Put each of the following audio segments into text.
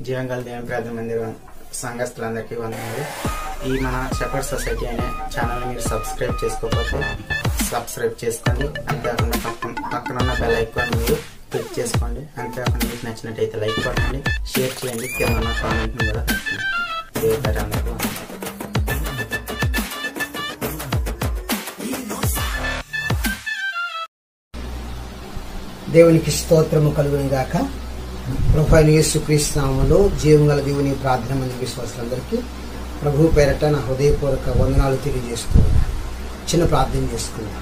జీవంగల దేవుని ప్రార్థన మందిరం సంఘస్థులందరికీ వందనాలు. ఈ మన షెపర్డ్ సొసైటీ అనే ఛానల్ని మీరు సబ్స్క్రైబ్ చేసుకోకపోతే సబ్స్క్రైబ్ చేసుకోండి. అంతేకాకుండా పక్కన ఉన్న బెల్ ఐకాన్ మీరు క్లిక్ చేసుకోండి. అంతేకాకుండా మీకు నచ్చినట్టయితే లైక్ కొట్టండి, షేర్ చేయండి, కింద ఉన్న కామెంట్ని కూడా పెట్టండి. దేవుడి అందరికీ వందనాలు. దేవునికి స్తోత్రము కలుగును గాక. ప్రభువైన యేసుక్రీస్తు నామములో జీవంగల దేవుని ప్రార్థన మంది విశ్వాసులందరికీ ప్రభు పేరట నా హృదయపూర్వక వందనాలు తెలియజేస్తున్నాను. చిన్న ప్రార్థన చేసుకున్నాను.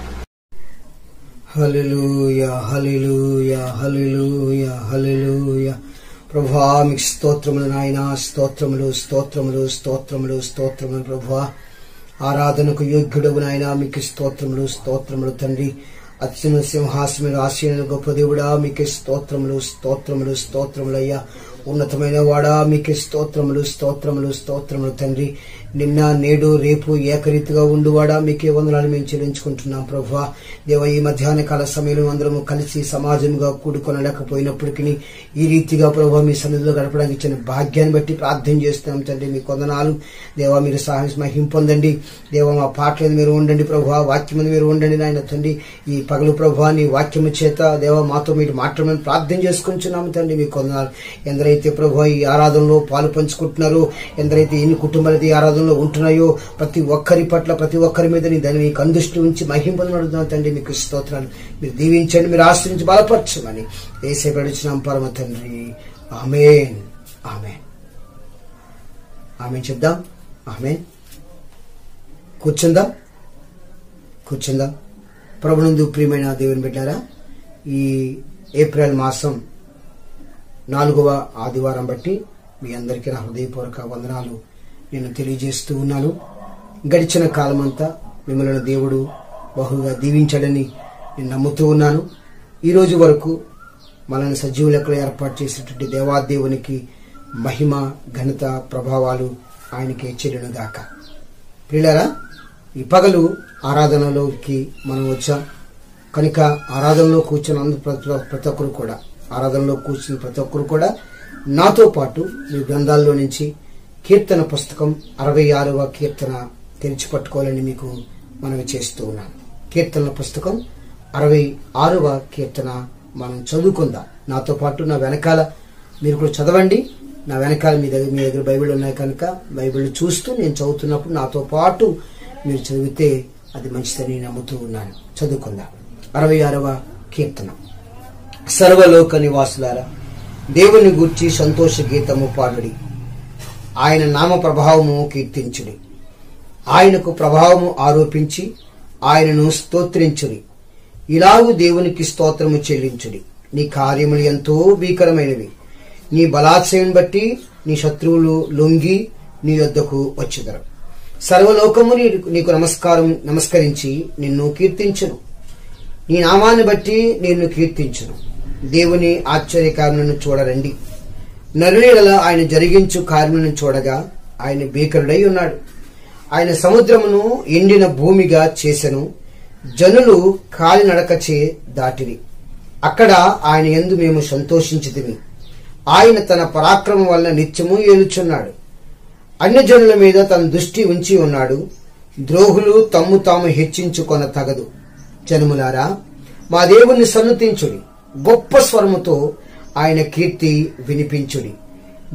హల్లెలూయా హల్లెలూయా హల్లెలూయా హల్లెలూయా. ప్రభువా మీకు స్తోత్రములు నాయనా, స్తోత్రములు స్తోత్రములు స్తోత్రములు స్తోత్రములు. ప్రభువా ఆరాధనకు యోగ్యుడవు నాయనా, మీకు స్తోత్రములు స్తోత్రములు తండ్రి. అత్యున్నత సింహాసనములు ఆశీనులు గొప్ప దేవుడా, మీకే స్తోత్రములు స్తోత్రములు స్తోత్రములయ్యా. ఉన్నతమైన వాడా, మీకే స్తోత్రములు స్తోత్రములు స్తోత్రములు తండ్రి. నిన్న నేడు రేపు ఏకరీతిగా ఉండువాడా, మీకే వందనాలు మేము చెల్లించుకుంటున్నాం. ప్రభువా దేవ, ఈ మధ్యాహ్న కాల సమయంలో అందరము కలిసి సమాజంగా కూడుకొనలేకపోయినప్పటికీ ఈ రీతిగా ప్రభువా మీ సన్నిధిలో గడపడానికి ఇచ్చిన భాగ్యాన్ని బట్టి ప్రార్థన చేస్తున్నాం తండ్రి. మీకు వందనాలు దేవా. మీరు సహాయం మహిం పొందండి దేవ. మా పాటల మీరు ఉండండి ప్రభువా, వాక్యం మీరు ఉండండి నాయన తండ్రి. ఈ పగలు ప్రభువా నీ వాక్యము చేత దేవ మాతో మీరు మాట్లాడమని ప్రార్థన చేసుకుంటున్నాము తండ్రి. మీకు వందనాలు. ఎందరైతే ప్రభువా ఈ ఆరాధనలో పాలు పంచుకుంటున్నారో, ఎందరైతే ఎన్ని కుటుంబాలైతే ఈ ఆరాధనలో ఉంటున్నాయో ప్రతి ఒక్కరి పట్ల ప్రతి ఒక్కరి మీద నీ దాన్ని మీకు అందృష్టి ఉంచి మహిం పొందడం తండ్రి. మీకు స్తోత్రాలు. మీరు దీవించండి, మీరు ఆశ్రయించి బలపరచమని యేసే పడుచున్నాం పరమ తండ్రి. ఆమేన్ ఆమేన్ ఆమేన్ చెప్దాం. ఆమేన్. కూర్చుందాం కూర్చుందాం. ప్రభునందు ప్రియమైన దేవుని బిడ్డారా, ఈ ఏప్రిల్ మాసం 4వ ఆదివారం బట్టి మీ అందరికీ నా హృదయపూర్వక వందనాలు నేను తెలియజేస్తూ ఉన్నాను. గడిచిన కాలమంతా మిమ్మల్ని దేవుడు బహుగా దీవించాడని నేను నమ్ముతూ ఉన్నాను. ఈ రోజు వరకు మనల్ని సజీవ లెక్కలో ఏర్పాటు చేసినటువంటి దేవాదేవునికి మహిమ ఘనత ప్రభావాలు ఆయనకి చెల్లును గాక. ప్రియులారా, ఈ పగలు ఆరాధనలోకి మనం వచ్చాం కనుక ఆరాధనలో కూర్చున్న ప్రతి ఒక్కరు కూడా ఆరాధనలో కూర్చున్న ప్రతి ఒక్కరు కూడా నాతో పాటు మీ గ్రంథాల్లో నుంచి కీర్తన పుస్తకం 66వ కీర్తన తెరిచి పట్టుకోవాలని మీకు మనవి చేస్తూ ఉన్నాను. కీర్తనల పుస్తకం 66వ కీర్తన మనం చదువుకుందాం. నాతో పాటు నా వెనకాల మీరు కూడా చదవండి. నా వెనకాల మీ దగ్గర బైబిల్ ఉన్నాయి కనుక బైబిల్ చూస్తూ నేను చదువుతున్నప్పుడు నాతో పాటు మీరు చదివితే అది మంచిదని నమ్ముతూ ఉన్నాను. చదువుకుందాం. 66వ కీర్తన. సర్వలోక నివాసులారా, దేవుని గూర్చి సంతోష గీతము పాడుడి, ఆయన నామ ప్రభావము కీర్తించుడి, ఆయనకు ప్రభావము ఆరోపించి ఆయనను స్తోత్రించుడి. ఇలాగు దేవునికి స్తోత్రము చెల్లించుడి. నీ కార్యములు ఎంతో భీకరమైనవి. నీ బలాత్సయం బట్టి నీ శత్రువులు లొంగి నీ యొద్దకు వచ్చెదరు. సర్వలోకము నీకు నమస్కరించి నిన్ను కీర్తించును. నీ నామాన్ని బట్టి నిన్ను కీర్తించును. దేవుని ఆశ్చర్యకార్యములను చూడరండి. నరునిడల ఆయన జరిగించు కార్యములను చూడగా ఆయన భీకరుడై ఉన్నాడు. ఆయన సముద్రమును ఎండిన భూమిగా చేసెను. జనులు కాలినడకచే దాటిరి. అక్కడ ఆయన యందు మేము సంతోషించితిమి. ఆయన తన పరాక్రమం వల్ల నిత్యము ఏలుచున్నాడు. అన్య జనుల మీద తన దృష్టి ఉంచి ఉన్నాడు. ద్రోహులు తమ్ము తాము హెచ్చించుకొన తగదు. జనములారా, మా దేవుణ్ణి సన్నుతించుడి. గొప్ప స్వరముతో ఆయన కీర్తి వినిపించుడి.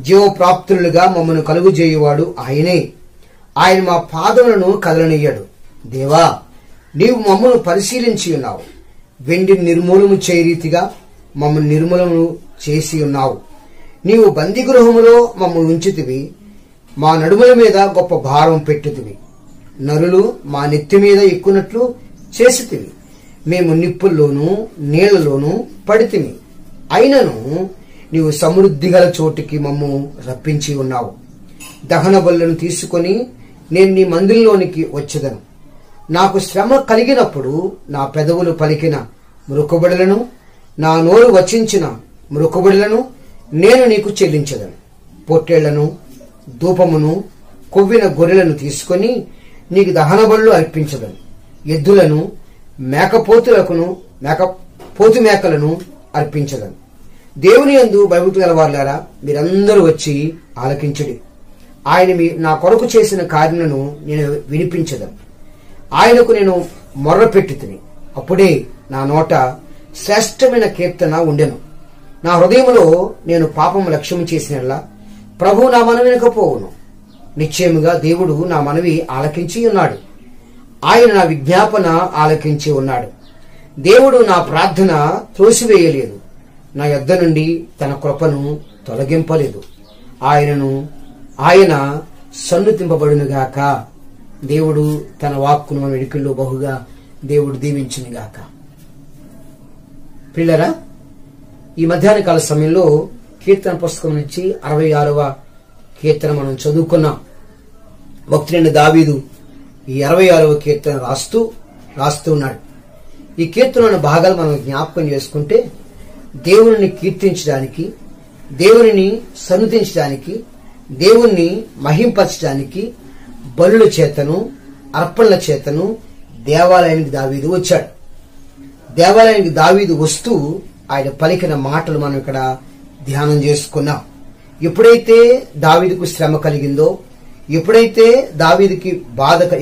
జీవప్రాప్తులుగా మమ్మను కలుగుజేయువాడు ఆయనే. ఆయన మా పాదములను కదలనియ్యడు. దేవా, నీవు మమ్మను పరిశీలించి ఉన్నావు. వెండిని నిర్మూలము చేయ రీతిగా మమ్మల్ని నిర్మూలము చేసి ఉన్నావు. నీవు బందీగృహములో మమ్మల్ని ఉంచితివి. మా నడుముల మీద గొప్ప భారం పెట్టుతివి. నరులు మా నెత్తి మీద ఎక్కునట్లు చేసితివి. మేము నిప్పుల్లోనూ నీళ్లలోనూ పడితిమి. అయినను నీవు సమృద్ధి గల చోటికి మమ్ము రప్పించి ఉన్నావు. దహన బలులను తీసుకొని నేను నీ మందిరంలోనికి వచ్చేదను. నాకు శ్రమ కలిగినప్పుడు నా పెదవులు పలికిన మృక్కుబడులను, నా నోరు వచించిన మృక్కుబడులను నేను నీకు చెల్లించదను. పొట్టేళ్లను, ధూపమును, కొవ్విన గొర్రెలను తీసుకొని నీకు దహన బలులు అర్పించదను. ఎద్దులను, మేకపోతు మేకలను అర్పించదను. దేవుని యందు భయభక్తులు గలవారులారా, మీరందరూ వచ్చి ఆలకించుడి. ఆయన నా కొరకు చేసిన కార్యములను నేను వినిపించదను. ఆయనకు నేను మొర్రపెట్టుతిని, అప్పుడే నా నోట శ్రేష్టమైన కీర్తన ఉండెను. నా హృదయములో నేను పాపము లక్ష్యం చేసినట్లా ప్రభు నా మనవి వినకపోవును. నిశ్చయముగా దేవుడు నా మనవి ఆలకించి ఉన్నాడు. ఆయన నా విజ్ఞాపన ఆలకించి ఉన్నాడు. దేవుడు నా ప్రార్థన త్రోసివేయలేదు. నా యొద్ద నుండి తన కృపను తొలగింపలేదు. ఆయన సన్నుతింపబడునుగాక. దేవుడు తన వాక్కును మన వెనుకల్లో బహుగా దేవుడు దీవించునుగాక. పిల్లరా, ఈ మధ్యాహ్న కాల సమయంలో కీర్తన పుస్తకం నుంచి 66వ కీర్తన మనం చదువుకున్నాం. భక్తుడైన దావీదు ఈ 66వ కీర్తన రాస్తూ ఉన్నాడు. ఈ కీర్తనలోని భాగాలు మనం జ్ఞాపకం చేసుకుంటే, దేవుని కీర్తించడానికి, దేవుని సన్నుతించడానికి, దేవుణ్ణి మహింపరచడానికి బలుల చేతను అర్పణల చేతను దేవాలయానికి దావీదు వచ్చాడు. దేవాలయానికి దావీదు వస్తూ ఆయన పలికిన మాటలు మనం ఇక్కడ ధ్యానం చేసుకున్నాం. ఎప్పుడైతే దావీదుకు శ్రమ కలిగిందో, ఎప్పుడైతే దావీదుకి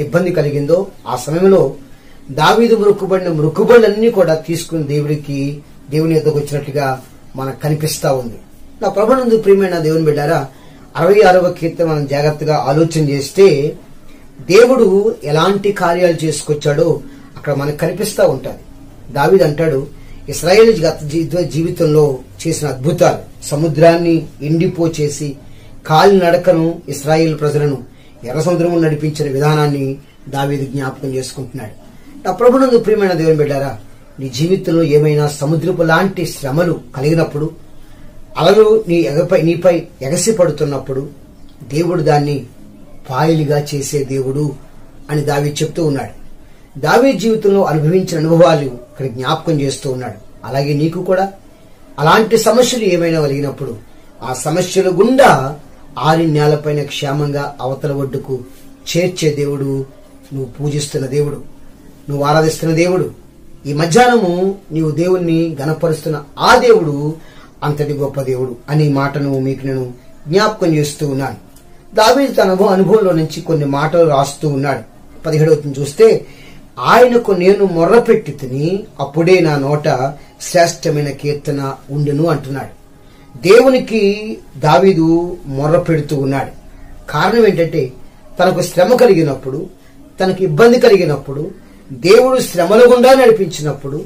ఇబ్బంది కలిగిందో, ఆ సమయంలో దావీదు మృక్కుబడులన్నీ కూడా తీసుకుని దేవుని యొద్దకు వచ్చినట్లుగా మనకు కనిపిస్తా ఉంది. నా ప్రభునందు ప్రియమైన దేవుని బిడ్డారా, 66వ కీర్తన మనం జాగ్రత్తగా ఆలోచన చేస్తే దేవుడు ఎలాంటి కార్యాలు చేసుకొచ్చాడో అక్కడ మనకు కనిపిస్తా ఉంటుంది. దావీదు అంటాడు, ఇశ్రాయేలు జీవితంలో చేసిన అద్భుతాలు, సముద్రాన్ని ఎండిపోచేసి కాలి నడకను ఇశ్రాయేలు ప్రజలను ఎర్ర సముద్రము నడిపించిన విధానాన్ని దావీదు జ్ఞాపకం చేసుకుంటున్నాడు. నా ప్రభునందు ప్రియమైన దేవుని బిడ్డారా, నీ జీవితంలో ఏమైనా సముద్రపు లాంటి శ్రమలు కలిగినప్పుడు, అలలు నీపై ఎగసి పడుతున్నప్పుడు, దేవుడు దాన్ని పాయలుగా చేసే దేవుడు అని దావీదు చెప్తూ ఉన్నాడు. దావీదు జీవితంలో అనుభవించిన అనుభవాలు ఇక్కడ జ్ఞాపకం చేస్తూ ఉన్నాడు. అలాగే నీకు కూడా అలాంటి సమస్యలు ఏమైనా కలిగినప్పుడు, ఆ సమస్యల గుండా ఆరి నేలపైన క్షేమంగా అవతల ఒడ్డుకు చేర్చే దేవుడు నువ్వు పూజిస్తున్న దేవుడు, నువ్వు ఆరాధిస్తున్న దేవుడు. ఈ మధ్యాహ్నము నీవు దేవుణ్ణి గణపరుస్తున్న ఆ దేవుడు అంతటి గొప్ప దేవుడు అనే మాటను మీకు నేను జ్ఞాపకం చేస్తూ ఉన్నాను. దావీదు తన అనుభవంలో నుంచి కొన్ని మాటలు రాస్తూ ఉన్నాడు. 17వ చూస్తే, ఆయనకు నేను మొర్రపెట్టుతిని, అప్పుడే నా నోట శ్రేష్టమైన కీర్తన ఉండును అంటున్నాడు. దేవునికి దావీదు మొర్ర పెడుతూ ఉన్నాడు. కారణం ఏంటంటే, తనకు శ్రమ కలిగినప్పుడు, తనకు ఇబ్బంది కలిగినప్పుడు, దేవుడు శ్రమల గుండా నడిపించినప్పుడు,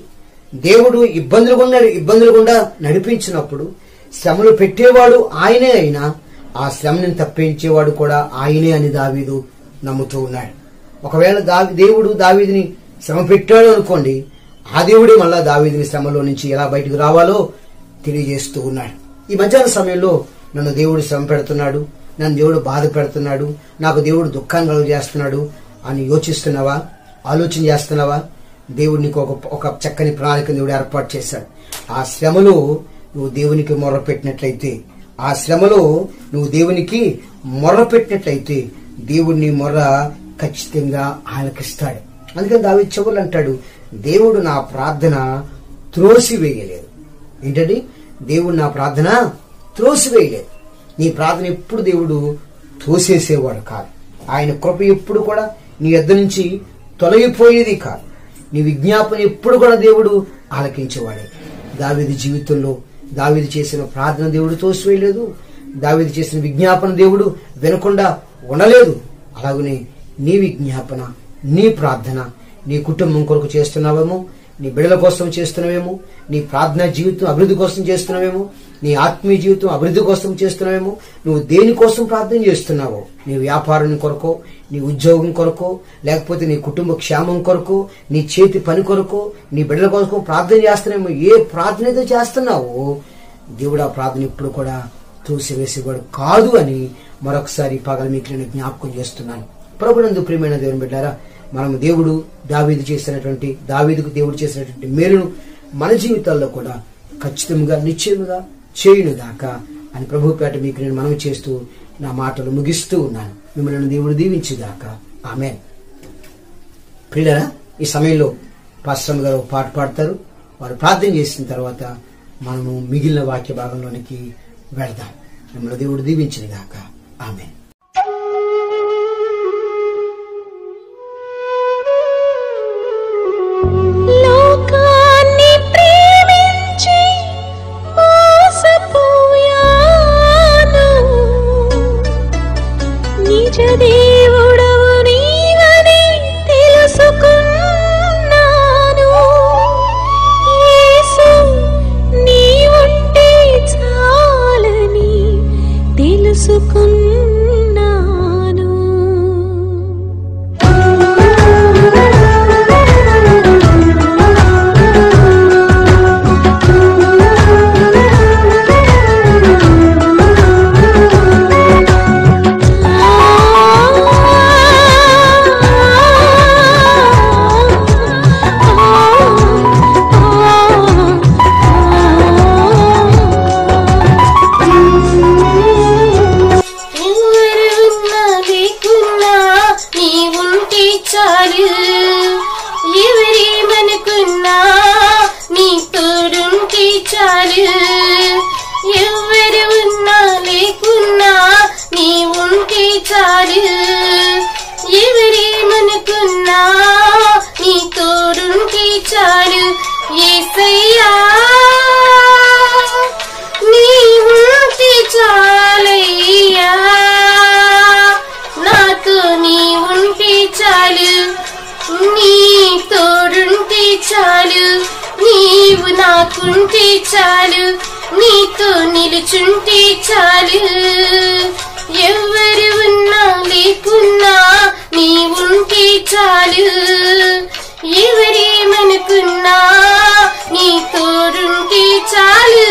దేవుడు ఇబ్బందులు గుండా నడిపించినప్పుడు, శ్రమలు పెట్టేవాడు ఆయనే అయినా ఆ శ్రమని తప్పించేవాడు కూడా ఆయనే అని దావీదు నమ్ముతూ ఉన్నాడు. ఒకవేళ దేవుడు దావీదుని శ్రమ పెట్టాడు అనుకోండి, ఆ దేవుడే మళ్ళా దావీదుని శ్రమలో నుంచి ఎలా బయటకు రావాలో తెలియజేస్తూ ఉన్నాడు. ఈ మధ్యాహ్న సమయంలో నన్ను దేవుడు శ్రమ పెడుతున్నాడు, నన్ను దేవుడు బాధ పెడుతున్నాడు, నాకు దేవుడు దుఃఖాన్ని కలుగజేస్తున్నాడు అని యోచిస్తున్నావా? ఆలోచన చేస్తున్నావా? దేవుడు నీకు ఒక చక్కని ప్రణాళిక దేవుడు ఏర్పాటు చేశాడు. ఆ శ్రమలో నువ్వు దేవునికి మొర్ర పెట్టినట్లయితే, ఆ శ్రమలో నువ్వు దేవునికి మొర్ర పెట్టినట్లయితే దేవుడిని మొర్ర ఖచ్చితంగా ఆలకిస్తాడు. అందుకని దావీదు చివరిలో అంటాడు, దేవుడు నా ప్రార్థన త్రోసివేయలేదు. ఏంటండి? దేవుడు నా ప్రార్థన త్రోసివేయలేదు. నీ ప్రార్థన ఎప్పుడు దేవుడు తోసేసేవాడు కాదు. ఆయన కృప ఎప్పుడు కూడా నీ యొద్ద నుంచి తొలగిపోయేది కాదు. నీ విజ్ఞాపన ఎప్పుడు కూడా దేవుడు ఆలకించేవాడే. దావీదు జీవితంలో దావీదు చేసిన ప్రార్థన దేవుడు తోసివేయలేదు. దావీదు చేసిన విజ్ఞాపన దేవుడు వినకుండా ఉండలేదు. అలాగనే నీ విజ్ఞాపన, నీ ప్రార్థన నీ కుటుంబం కొరకు చేస్తున్నావేమో, నీ బిడ్డల కోసం చేస్తున్నావేమో, నీ ప్రార్థనా జీవితం అభివృద్ధి కోసం చేస్తున్నావేమో, నీ ఆత్మీయ జీవితం అభివృద్ధి కోసం చేస్తున్నావేమో. నువ్వు దేనికోసం ప్రార్థన చేస్తున్నావో, నీ వ్యాపారం కొరకో, నీ ఉద్యోగం కొరకో, లేకపోతే నీ కుటుంబ క్షేమం కొరకో, నీ చేతి పని కొరకో, నీ బిడ్డల కొరకు ప్రార్థన చేస్తున్నావేమో, ఏ ప్రార్థన అయితే చేస్తున్నావో దేవుడు ఆ ప్రార్థన ఇప్పుడు కూడా తోసివేసేవాడు కాదు అని మరొకసారి పగల మీకు నేను జ్ఞాపకం చేస్తున్నాను. ప్రభునందు ప్రియమైన దేవుని బిడ్డారా, మనం దావీదుకు దేవుడు చేసినటువంటి మేలును మన జీవితాల్లో కూడా ఖచ్చితంగా నిశ్చయముగా చేయునుగాక అని ప్రభుపేట మీకు నేను మనవి చేస్తూ నా మాటలు ముగిస్తూ ఉన్నాను. మిమ్మల్ని దేవుడు దీవించుగాక. ఆమేన్. ప్రియులారా, ఈ సమయంలో పాస్టర్ గారు పాట పాడతారు. వారు ప్రార్థన చేసిన తర్వాత మనము మిగిలిన వాక్య భాగంలోనికి వెళ్దాం. మిమ్మల్ని దేవుడు దీవించిన గాక. ఆమేన్. లోకాన్ని ప్రేమించి మోసపోయాను, నిజ దేవుడవు నీవని తెలుసుకున్నాను. యేసు నీవుంటే చాలని తెలుసుకున్నాను. ఎవరేమనుకున్నా నీ తోడుంటే చాలు, ఎవరు ఉన్నా లేకున్నా నీ ఉంటే చాలు, ఎవరేమనుకున్నా నీ తోడుంటే చాలు. యేసయ్యా నీ ఉంటే చాలయ్యా, నాతో నీ ఉంటే చాలు, నీ తోడుంటే చాలు, నీవు నాకుంటే చాలు, నీతో నిలుచుంటే చాలు. ఎవరు ఉన్నా లేకున్నా నీ ఉంటే చాలు, ఎవరేమనుకున్నా నీ తోడుంటే చాలు.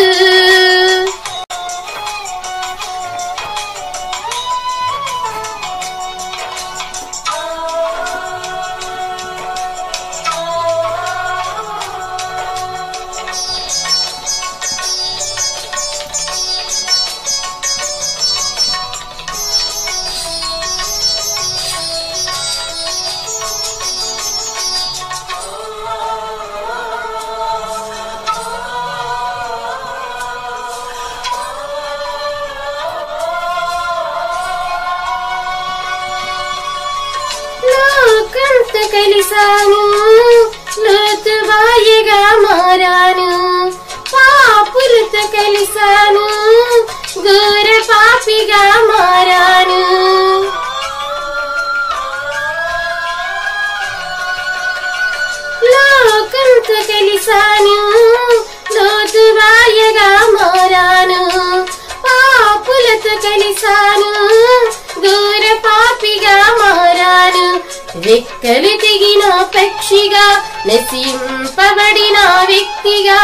లోకంతో కలిసాను, లోతువాయగా మారాను, పాపులతో కలిసాను, ఘోర పాపిగా మారాను. లోకంతో కలిసాను, లోతువాయగా మారాను, పాపులతో కలిసాను, ఘోర పాపిగా మారాను. రెక్కలు తెగిన పక్షిగా నశింపబడిన వ్యక్తిగా,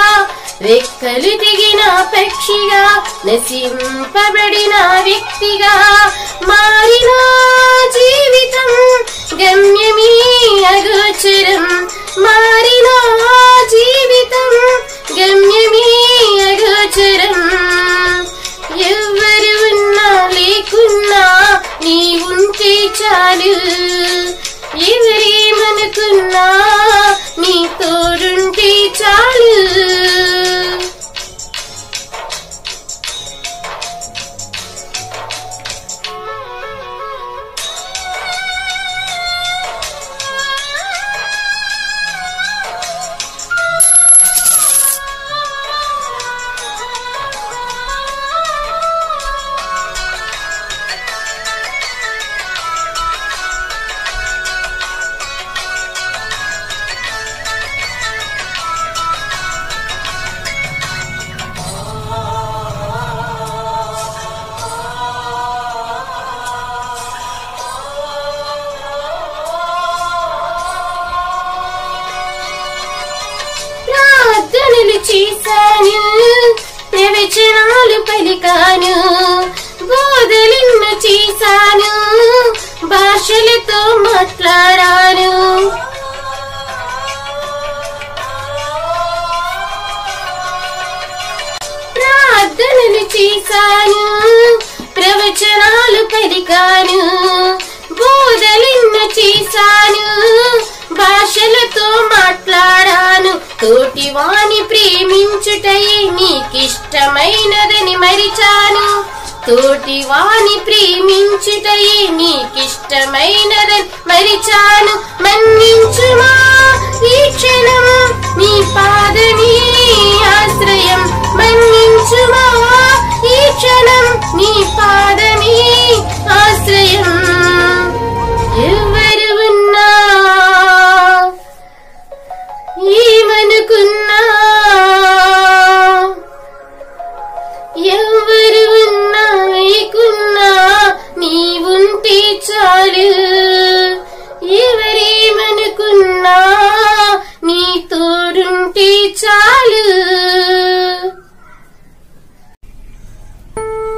రెక్కలు తెగిన పక్షిగా నశింపబడిన వ్యక్తిగా మారిన జీవితం గమ్యమీ అగోచరం, మారిన జీవితం గమ్యమీ అగోచరం. ఎవరు ఉన్నా లేకున్నా నీ ఉంటే చాలు, ఎవరేమనుకున్నా నీ తోడుంటే చాలు. చేశాను, ప్రవచనాలు పలికాను, బోధలను చేశాను, భాషలతో మాట్లాడాను. ప్రార్థనలు చేశాను, ప్రవచనాలు పలికాను, బోధలను చేశాను, భాషలతో మాట్లాడాను. తోటి వాణి ప్రేమించుటయే నీకిష్టమైనదని మరిచాను. తోటి వాణి ప్రేమించుటయే నీకిష్టమైనదని మరిచాను. మన్నించుమా ఈ క్షణం నీ పాదమే ఆశ్రయం. మన్నించుమా ఈ క్షణం నీ పాదమే ఆశ్రయం. ఎవరు ఉన్నా ఏమనుకున్నా, ఎవరు ఉన్నా ఏకున్నా నీవుంటే చాలు. ఎవరేమనుకున్నా నీ తోడుంటే చాలు.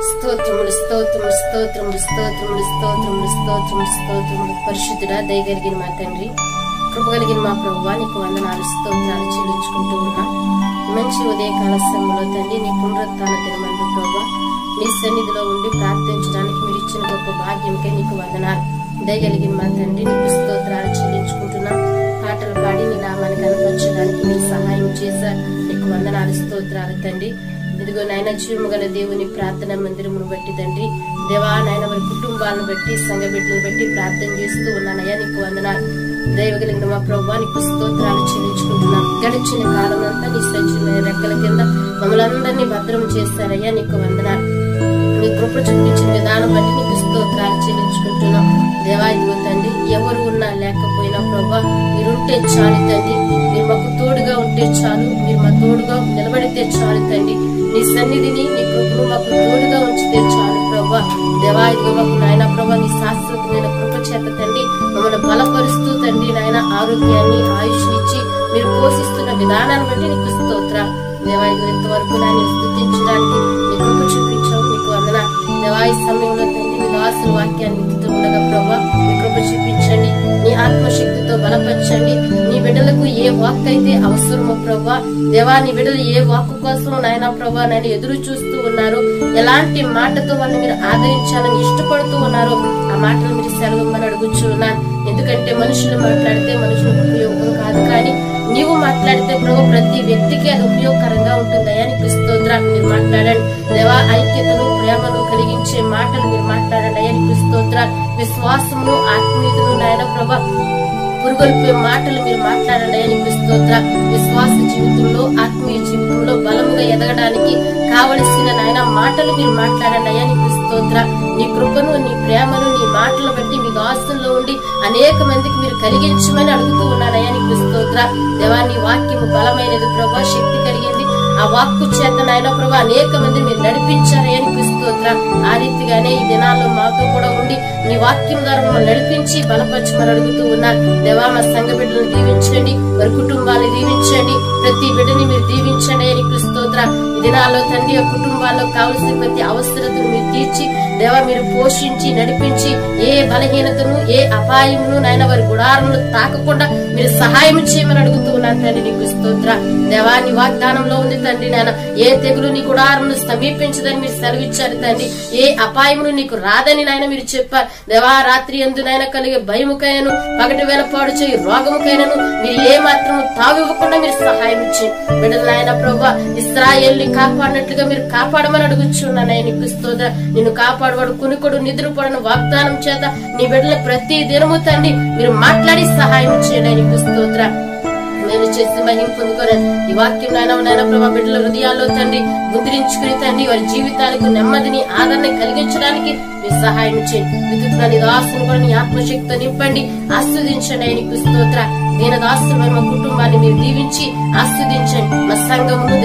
స్తోత్రములు స్తోత్రములు స్తోత్రములు స్తోత్రములు స్తోత్రములు స్తోత్రములు స్తోత్రములు. పరిశుద్ధుడా, దయగలిగిన మా తండ్రి, కృపగలిగిన మా ప్రభువా, నీకు వందనాలు స్తోత్రాలు చెల్లించుకుంటూ ఉన్నా. మంచి ఉదయకాల సమయంలో తండ్రి, నీ పునరుత్థాన దినమందు ప్రభువా నీ సన్నిధిలో ఉండి ప్రార్థించడానికి మీరు ఇచ్చిన గొప్ప భాగ్యంకే నీకు వందనాలు. దయగలిగిన మా తండ్రి, నీకు స్తోత్రాలు చెల్లించుకుంటున్నా. పాటలు పాడి నీ నామాన్ని కనపరచడానికి మీరు సహాయం చేశారు. నీకు వందనాలు స్తోత్రాలు తండ్రి. ఇదిగో నాయన, జీవము గల దేవుని ప్రార్థన మందిరమును బట్టి తండ్రి దేవా, నాయన వారి కుటుంబాలను బట్టి సంఘ బిడ్డలను బట్టి ప్రార్థన చేస్తూ ఉన్నానయ్యా, నీకు వందనాలు. దైవగలిగిన మా ప్రభువా, నీకు స్తోత్రాలు చెల్లించుకుంటున్నాం. గడిచిన కాలం అంతా నీ సజీవమైన రెక్కల కింద మమ్మల్ని అందరినీ భద్రం చేస్తారయ్యా, నీకు వందనాలు. నీ కృప చూపించిన విధానం బట్టి నీకు స్తోత్రాలు చెల్లించుకుంటున్నాం. దేవా, ఇదిగో తండ్రి, ఎవరు ఉన్నా లేకపోయినా ప్రభా మీరుంటే చాలు తండ్రి. మీరు మాకు తోడుగా ఉంటే చాలు. మీరు మా తోడుగా నిలబడితే చాలు తండ్రి. నీ సన్నిధిని నీ కృపను మాకు తోడుగా ఉంచితే చాలు ప్రభా. దేవా, ఇదిగో మాకు నాయన ప్రభా నీ శాశ్వతమైన కృప చేత తండ్రి మమ్మల్ని బలపరుస్తూ తండ్రి నాయన ఆరోగ్యాన్ని ఆయుష్ని ఇచ్చి మీరు పోషిస్తున్న విధానాన్ని బట్టి నీకు స్తోత్రం. దేవా, ఇదిగో ఇంతవరకు నాయన స్తుతించడానికి నీ కృప చూపించావు, నీకు వందన. దేవా, ఈ సమయంలో తండ్రి మీ దాసుల వాక్యాన్ని విత్తుతూ ఉండగా ప్రభా మీ కృప చూపించండి. నీ ఆత్మశక్తితో బలపరచండి. నీ బిడ్డలకు ఏ వాక్ అయితే అవసరమో ప్రభా దేవా, నీ బిడ్డలు ఏ వాక్కు కోసం నాయన ప్రభా నాయన ఎదురు చూస్తూ ఉన్నారు, ఎలాంటి మాటతో వాళ్ళని మీరు ఆదరించాలని ఇష్టపడుతూ ఉన్నారు, ఆ మాటలు మీరు సెలవుమని అడుగుచూ ఉన్నాను. ఎందుకంటే మనుషులు మాట్లాడితే మనుషులకు ఉపయోగం కాదు, కానీ నీవు మాట్లాడితే ప్రభు ప్రతి వ్యక్తికి అది ఉపయోగకరంగా ఉంటుందయ్యా, నీకు స్తోత్రాలు. మీరు మాట్లాడండి దేవా, ఐక్యతను ప్రేమను కలిగించే మాటలు మీరు మాట్లాడండి అయ్యా, నీకు స్తోత్రాలు. విశ్వాసమును ఆత్మీయతను నాయన ప్రభా పురుగొల్పే మాటలు మీరు మాట్లాడండి అయ్యా, నీకు స్తోత్రాలు. విశ్వాస జీవితంలో ఆత్మీయ జీవితంలో బలముగా ఎదగడానికి కావలసిన నాయన మాటలు మీరు మాట్లాడండి అయ్యా, నీకు స్తోత్రాలు. నీ కృపను నీ ప్రేమను నీ మాటలు బట్టి మీ దాసుల్లో ఉండి అనేక మందికి మీరు కలిగించమని అడుగుతూ ఉన్నానయ్యా, నీకు స్తోత్రాలు. దేవా, నీ వాక్యము బలమైనది ప్రభా, శక్తి కలిగింది. ఆ వాక్కు చేత నాయన ప్రభా అనేక మంది మీరు నడిపించారయ్యా, నీకు స్తోత్రాలు. ఆ రీతిగానే ఈ దినాల్లో మాతో కూడా ఉండి నీ వాక్యం ద్వారా మమ్మల్ని నడిపించి బలపరచమని అడుగుతూ ఉన్నారు. దేవా, మా సంఘ బిడ్డలను దీవించండి, వారి కుటుంబాన్ని దీవించండి, ప్రతి బిడ్డని మీరు దీవించండి అయ్యా, నీకు స్తోత్రాలు. ఈ దినాల్లో తండ్రి ఆ కుటుంబాల్లో కావలసిన ప్రతి అవసరతను మీరు తీర్చి దేవా మీరు పోషించి నడిపించి ఏ బలహీనతను ఏ అపాయమును నాయన వారి గుడారములు తాకకుండా మీరు సహాయం చేయమని అడుగుతూ ఉన్నాను తండ్రి, నీకు స్తోత్రాలు. దేవా, నీ వాగ్దానంలో ఉంది తండ్రి నాయన, ఏ తెగులు నీ గుడారమును సమీపించదని మీరు సెలవిచ్చారు తండ్రి. ఏ అపాయమును నీకు రాదని నాయన మీరు చెప్పారు. దేవా, రాత్రి యందు నాయన కలిగే భయముకైనను పగటి వేళ పాడు చేయి రోగముకైనను మీరు ఏ మాత్రము తావివ్వకుండా మీరు సహాయం ఇచ్చింది. బిడ్డలు నాయన ప్రభా ఇశ్రాయేలుని కాపాడినట్లుగా మీరు కాపాడమని అడుగుచున్నాను, నీకు స్తోత్రాలు. నిన్ను కాపాడవాడు కునికొడు నిద్రపడను వాగ్దానం చేత నీ బిడ్డలు ప్రతి దినము తండ్రి మీరు మాట్లాడి సహాయం చేయండి, నీకు స్తోత్రాలు. మేలు చేసి మహిమ పొందుకోరండి. ఈ వాక్యం నాయన ప్రభా బిడ్డల హృదయాల్లో తండ్రి ముద్రించుకుని తండ్రి వారి జీవితాలకు నెమ్మదిని ఆదరణ కలిగించడానికి మీరు సహాయం చేయండి. విద్యుత్తున్న నీ దాసును కూడా నీ ఆత్మశక్తితో నింపండి, ఆస్వాదించండి, నీకు స్తోత్రాలు. దీని దాసులు మా కుటుంబాన్ని మీరు దీవించి ఆస్వాదించండి. మా సంఘమును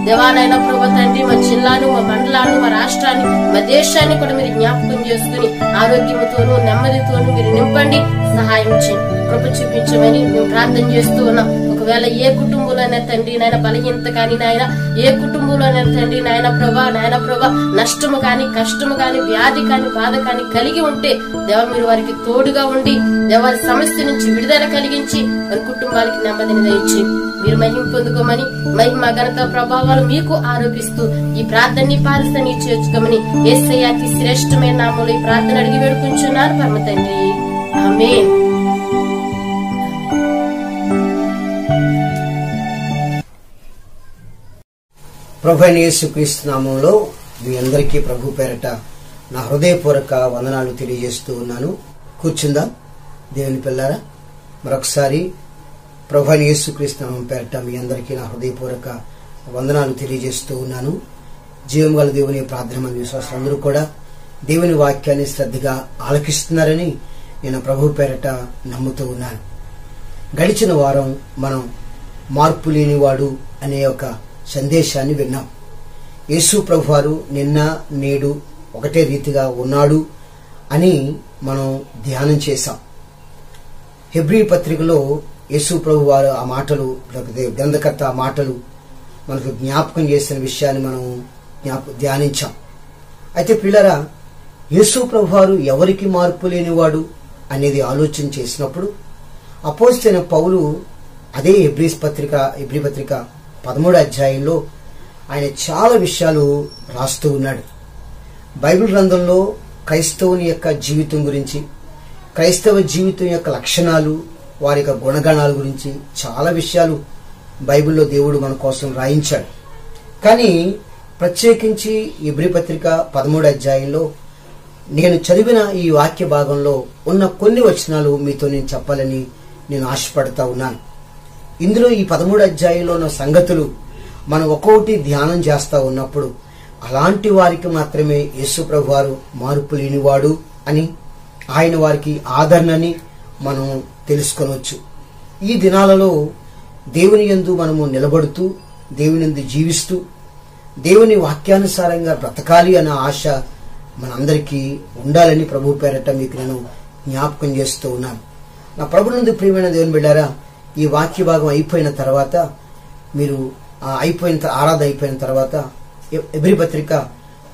దేవానైనా ప్రభా తండ్రి మా జిల్లాను మా మండలాన్ని మా రాష్ట్రాన్ని మా దేశాన్ని కూడా మీరు జ్ఞాపకం చేసుకుని ఆరోగ్యంతోనూ నెమ్మదితోనూ మీరు నింపండి, సహాయం చేయండి, కృప చూపించమని మేము ప్రార్థన చేస్తూ ఉన్నాం. ఒకవేళ ఏ కుటుంబంలోనైనా తండ్రి నాయన బలహీనత కానీ నాయన ఏ కుటుంబంలోనైనా తండ్రి నాయన ప్రభా నష్టము కానీ కష్టము కానీ వ్యాధి కానీ బాధ కానీ కలిగి ఉంటే దేవ మీరు వారికి తోడుగా ఉండి దేవారి సమస్య నుంచి విడుదల కలిగించి వారి కుటుంబాలకి నెమ్మదిని దయచి మీరు మహిమ పొందుకోమని మహిమ ఘనత ప్రభావాలు మీకు ఆరోపిస్తూ ఈ ప్రార్థనని పాలిస్తని చేర్చుకోమని యేసయ్య అతి శ్రేష్టమైన నామములో ఈ ప్రార్థన అడిగి వేడుకుంటున్నాను పరమ తండ్రి, ఆమేన్. ప్రభువైన యేసుక్రీస్తు నామములో మీ అందరికీ ప్రభు పేరట నా హృదయపూర్వక వందనాలు తెలియజేస్తూ ఉన్నాను. కూర్చుందా దేవుని పిల్లారా. మరొకసారి ప్రభువైన యేసుక్రీస్తు నామం పేరట మీ అందరికీ నా హృదయపూర్వక వందనాలు తెలియజేస్తూ ఉన్నాను. జీవం గల దేవుని ప్రార్థన మంది విశ్వాసులందరూ కూడా దేవుని వాక్యాన్ని శ్రద్ధగా ఆలకిస్తున్నారని నేను ప్రభు పేరట నమ్ముతూ ఉన్నాను. గడిచిన వారం మనం మార్పు లేనివాడు అనే ఒక సందేశాన్ని విన్నాం. యేసు ప్రభువారు నిన్న నేడు ఒకటే రీతిగా ఉన్నాడు అని మనం ధ్యానం చేశాం. హెబ్రీ పత్రికలో యేసు ప్రభువారు ఆ మాటలు, గ్రంథకర్త ఆ మాటలు మనకు జ్ఞాపకం చేసిన విషయాన్ని మనం ధ్యానించాం. అయితే పిల్లరా, యేసు ప్రభువారు ఎవరికి మార్పు లేనివాడు అనేది ఆలోచన చేసినప్పుడు అపోస్తలుడైన పౌలు అదే హెబ్రీ పత్రిక 13వ అధ్యాయంలో ఆయన చాలా విషయాలు రాస్తూ ఉన్నాడు. బైబిల్ గ్రంథంలో క్రైస్తవుని యొక్క జీవితం గురించి, క్రైస్తవ జీవితం యొక్క లక్షణాలు, వారి యొక్క గుణగణాల గురించి చాలా విషయాలు బైబిల్లో దేవుడు మన కోసం రాయించాడు. కానీ ప్రత్యేకించి హెబ్రీ పత్రిక 13వ అధ్యాయంలో నేను చదివిన ఈ వాక్య భాగంలో ఉన్న కొన్ని వచనాలు మీతో నేను చెప్పాలని నేను ఆశపడతా ఉన్నాను. ఇందులో ఈ 13వ అధ్యాయంలో ఉన్న సంగతులు మనం ఒక్కొక్కటి ధ్యానం చేస్తా ఉన్నప్పుడు అలాంటి వారికి మాత్రమే యేసు ప్రభువారు మార్పు లేనివాడు అని, ఆయన వారికి ఆదరణని మనం తెలుసుకొనవచ్చు. ఈ దినాలలో దేవుని యందు మనము నిలబడుతూ, దేవుని యందు జీవిస్తూ, దేవుని వాక్యానుసారంగా బ్రతకాలి అన్న ఆశ మనందరికీ ఉండాలని ప్రభు పేరట మీకు నేను జ్ఞాపకం చేస్తూ ఉన్నాను. నా ప్రభునందు ప్రియమైన దేవుని బిడ్డారా, ఈ వాక్య భాగం అయిపోయిన తర్వాత మీరు ఆరాధన అయిపోయిన తర్వాత హెబ్రీ పత్రిక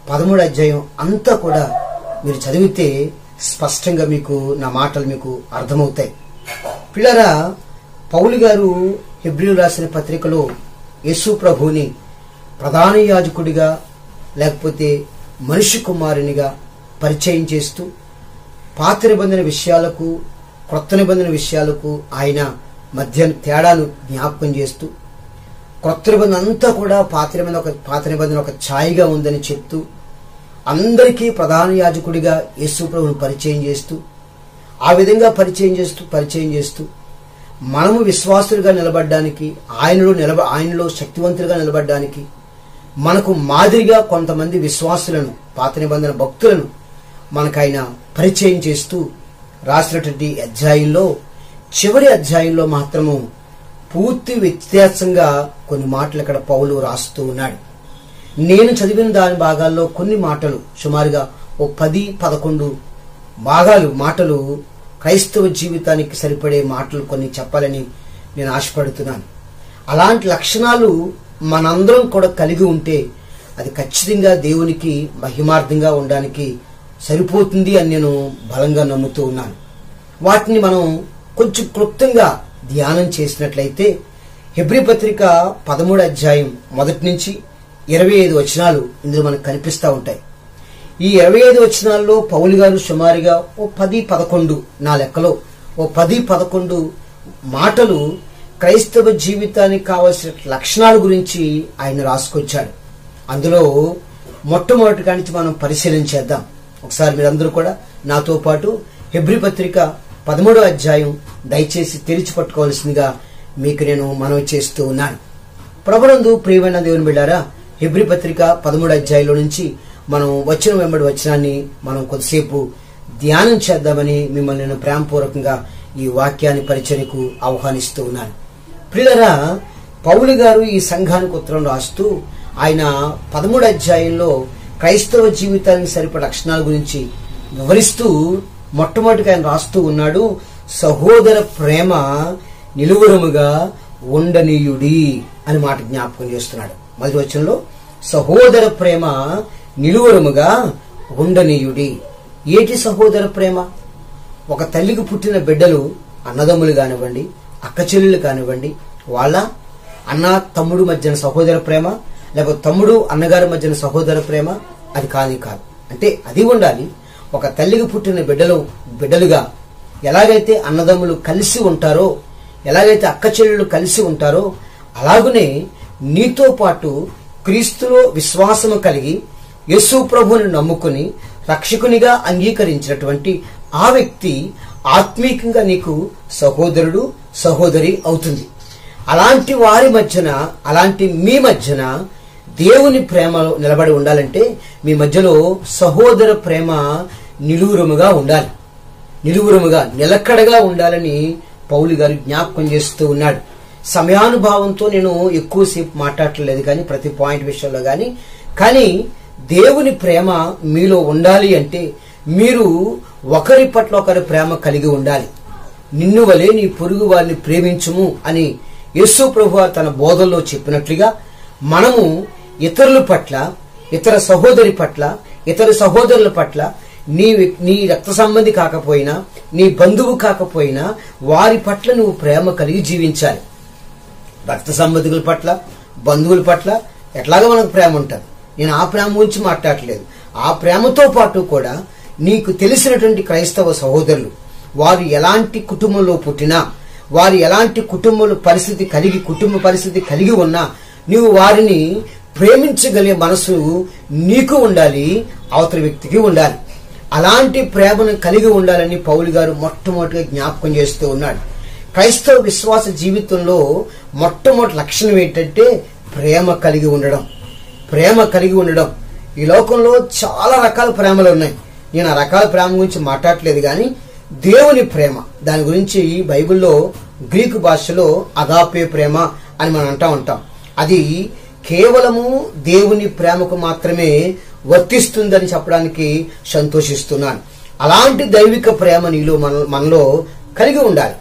13వ అధ్యాయం అంతా కూడా మీరు చదివితే స్పష్టంగా మీకు నా మాటలు మీకు అర్థమవుతాయి. పిల్లరా, పౌలు గారు హెబ్రీలు రాసిన పత్రికలో యేసు ప్రభువుని ప్రధాన యాజకుడిగా లేకపోతే మనిషి కుమారునిగా పరిచయం చేస్తూ పాత నిబంధన విషయాలకు క్రొత్త నిబంధన విషయాలకు ఆయన మధ్య తేడాను జ్ఞాపకం చేస్తూ, క్రొత్త నిబంధన అంతా కూడా పాత నిబంధన ఒక ఛాయగా ఉందని చెప్తూ, అందరికీ ప్రధాన యాజకుడిగా యేసు ప్రభువును పరిచయం చేస్తూ, ఆ విధంగా పరిచయం చేస్తూ మనము విశ్వాసులుగా నిలబడడానికి, ఆయనలో శక్తివంతులుగా నిలబడడానికి మనకు మాదిరిగా కొంతమంది విశ్వాసులను, పాత నిబంధన భక్తులను మనకు ఆయన పరిచయం చేస్తూ రాసినటువంటి అధ్యాయంలో చివరి అధ్యాయంలో మాత్రము పూర్తి వ్యత్యాసంగా కొన్ని మాటలు ఇక్కడ పౌలు రాస్తూ ఉన్నాడు. నేను చదివిన దాని భాగాల్లో కొన్ని మాటలు, సుమారుగా 10-11 మాటలు క్రైస్తవ జీవితానికి సరిపడే మాటలు కొన్ని చెప్పాలని నేను ఆశపడుతున్నాను. అలాంటి లక్షణాలు మనందరం కూడా కలిగి ఉంటే అది ఖచ్చితంగా దేవునికి మహిమార్థంగా ఉండడానికి సరిపోతుంది అని నేను బలంగా నమ్ముతూ ఉన్నాను. వాటిని మనం కొంచెం క్లుప్తంగా ధ్యానం చేసినట్లయితే హెబ్రీ పత్రిక 13వ అధ్యాయం 1 నుంచి 25 వచనాలు ఇందులో మనకు కనిపిస్తూ ఉంటాయి. ఈ 25 వచనాల్లో పౌలు గారు సుమారుగా 10-11 నా లెక్కలో 10-11 మాటలు క్రైస్తవ జీవితానికి కావలసిన లక్షణాల గురించి ఆయన రాసుకొచ్చాడు. అందులో మొట్టమొదటి కానించి మనం పరిశీలన చేద్దాం. ఒకసారి మీరందరూ కూడా నాతో పాటు హెబ్రీ పత్రిక 13వ అధ్యాయం దయచేసి తెరిచి పట్టుకోవాల్సిందిగా మీకు నేను మనవి చేస్తూ ఉన్నాను. ప్రభునందు ప్రియమైన దేవుని బిడ్డారా, హెబ్రీ పత్రిక 13వ అధ్యాయంలో నుంచి మనం వచనం వెంబడి వచనాన్ని మనం కొద్దిసేపు ధ్యానం చేద్దామని మిమ్మల్ని నేను ప్రేమపూర్వకంగా ఈ వాక్యాన్ని పరిచర్యకు ఆహ్వానిస్తూ ఉన్నాను. ప్రియులారా, పౌలు గారు ఈ సంఘానికి ఉత్తరం రాస్తూ ఆయన 13వ అధ్యాయంలో క్రైస్తవ జీవితానికి సరిపడ లక్షణాల గురించి వివరిస్తూ మొట్టమొదటిగా ఆయన రాస్తూ ఉన్నాడు, సహోదర ప్రేమ నిలువరముగా ఉండనీయుడి అని మాట జ్ఞాపకం చేస్తున్నాడు. మొదటి వచనంలో సహోదర ప్రేమ నిలువరముగా ఉండనీయుడి. ఏటి సహోదర ప్రేమ? ఒక తల్లికి పుట్టిన బిడ్డలు అన్నదమ్ములు కానివ్వండి, అక్క చెల్లెలు కానివ్వండి, వాళ్ళ అన్న తమ్ముడు మధ్యన సహోదర ప్రేమ, లేకపోతే తమ్ముడు అన్నగారి మధ్యన సహోదర ప్రేమ, అది కాదు. అంటే అది ఉండాలి. ఒక తల్లికి పుట్టిన బిడ్డలుగా ఎలాగైతే అన్నదమ్ములు కలిసి ఉంటారో, ఎలాగైతే అక్క చెల్లెలు కలిసి ఉంటారో, అలాగనే నీతో పాటు క్రీస్తులో విశ్వాసము కలిగి యేసు ప్రభువుని నమ్ముకుని రక్షకునిగా అంగీకరించినటువంటి ఆ వ్యక్తి ఆత్మీయంగా నీకు సహోదరుడు సహోదరి అవుతుంది. అలాంటి వారి మధ్యన, అలాంటి మీ మధ్యన దేవుని ప్రేమలో నిలబడి ఉండాలంటే మీ మధ్యలో సహోదర ప్రేమ నిలువురముగా ఉండాలి. నిలువురముగా నిలకడగా ఉండాలని పౌలు గారు జ్ఞాపకం చేస్తూ ఉన్నాడు. సమయానుభావంతో నేను ఎక్కువసేపు మాట్లాడలేదు కానీ ప్రతి పాయింట్ విషయంలో కానీ దేవుని ప్రేమ మీలో ఉండాలి అంటే మీరు ఒకరి పట్ల ఒకరి ప్రేమ కలిగి ఉండాలి. నిన్ను వలె నీ పొరుగు వారిని ప్రేమించుము అని యేసు ప్రభువు తన బోధల్లో చెప్పినట్లుగా మనము ఇతరుల పట్ల, ఇతర సహోదరి పట్ల, ఇతర సహోదరుల పట్ల నీ రక్త సంబంధి కాకపోయినా, నీ బంధువు కాకపోయినా వారి పట్ల నువ్వు ప్రేమ కలిగి జీవించాలి. రక్త సంబంధికుల పట్ల, బంధువుల పట్ల ఎట్లాగా మనకు ప్రేమ ఉంటుంది. నేను ఆ ప్రేమ గురించి మాట్లాడలేదు. ఆ ప్రేమతో పాటు కూడా నీకు తెలిసినటువంటి క్రైస్తవ సహోదరులు, వారు ఎలాంటి కుటుంబంలో పుట్టినా, వారు ఎలాంటి కుటుంబ పరిస్థితి కలిగి ఉన్నా నువ్వు వారిని ప్రేమించగలిగే మనసు నీకు ఉండాలి, అవతల వ్యక్తికి ఉండాలి. అలాంటి ప్రేమను కలిగి ఉండాలని పౌలు గారు మొట్టమొదటిగా జ్ఞాపకం చేస్తూ ఉన్నాడు. క్రైస్తవ విశ్వాస జీవితంలో మొట్టమొదటి లక్షణం ఏంటంటే ప్రేమ కలిగి ఉండడం. ప్రేమ కలిగి ఉండడం. ఈ లోకంలో చాలా రకాల ప్రేమలు ఉన్నాయి. నేను ఆ రకాల ప్రేమ గురించి మాట్లాడలేదు కానీ దేవుని ప్రేమ, దాని గురించి బైబిల్లో గ్రీకు భాషలో అగాపే ప్రేమ అని మనం అంటా ఉంటాం. అది కేవలము దేవుని ప్రేమకు మాత్రమే వర్తిస్తుందని చెప్పడానికి సంతోషిస్తున్నాను. అలాంటి దైవిక ప్రేమ నీలో మనలో కలిగి ఉండాలి.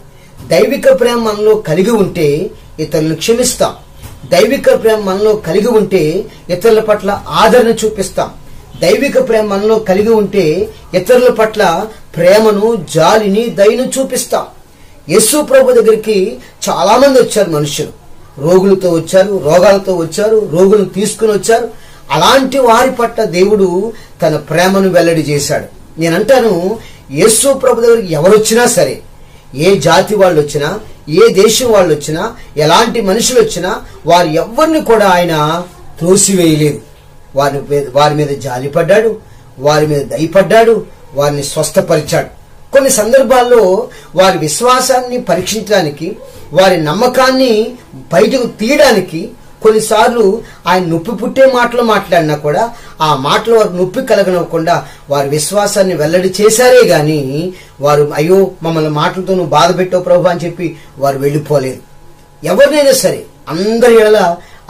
దైవిక ప్రేమ మనలో కలిగి ఉంటే ఇతరులను క్షమిస్తాం. దైవిక ప్రేమ మనలో కలిగి ఉంటే ఇతరుల పట్ల ఆదరణ చూపిస్తాం. దైవిక ప్రేమ మనలో కలిగి ఉంటే ఇతరుల పట్ల ప్రేమను, జాలిని, దయను చూపిస్తాం. యేసు ప్రభు దగ్గరికి చాలా మంది వచ్చారు. మనుషులు రోగులతో వచ్చారు, రోగాలతో వచ్చారు, రోగులను తీసుకుని వచ్చారు. అలాంటి వారి పట్ల దేవుడు తన ప్రేమను వెల్లడి చేశాడు. నేనంటాను, యేసు ప్రభు దగ్గరికి ఎవరొచ్చినా సరే, ఏ జాతి వాళ్ళు వచ్చినా, ఏ దేశం వాళ్ళు వచ్చినా, ఎలాంటి మనుషులు వచ్చినా వారు ఎవరిని కూడా ఆయన త్రోసివేయలేదు. వారి మీద జాలిపడ్డాడు, వారి మీద దయపడ్డాడు, వారిని స్వస్థపరిచాడు. కొన్ని సందర్భాల్లో వారి విశ్వాసాన్ని పరీక్షించడానికి, వారి నమ్మకాన్ని బయటకు తీయడానికి కొన్నిసార్లు ఆయన నొప్పి పుట్టే మాటలు మాట్లాడినా కూడా ఆ మాటలు వారికి నొప్పి కలగనివ్వకుండా వారి విశ్వాసాన్ని వెల్లడి చేశారే గాని వారు అయ్యో మమ్మల్ని మాటలతో నువ్వు బాధ పెట్టావు ప్రభు అని చెప్పి వారు వెళ్ళిపోలేదు. ఎవరినైనా సరే అందరి ఎడల